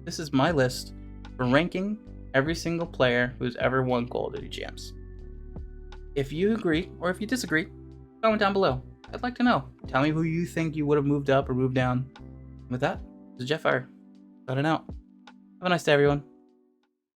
This is my list for ranking every single player who's ever won Call of Duty champs. If you agree or if you disagree, comment down below. I'd like to know. Tell me who you think you would have moved up or moved down. With that, this is Jetfire. Signing out. Have a nice day, everyone.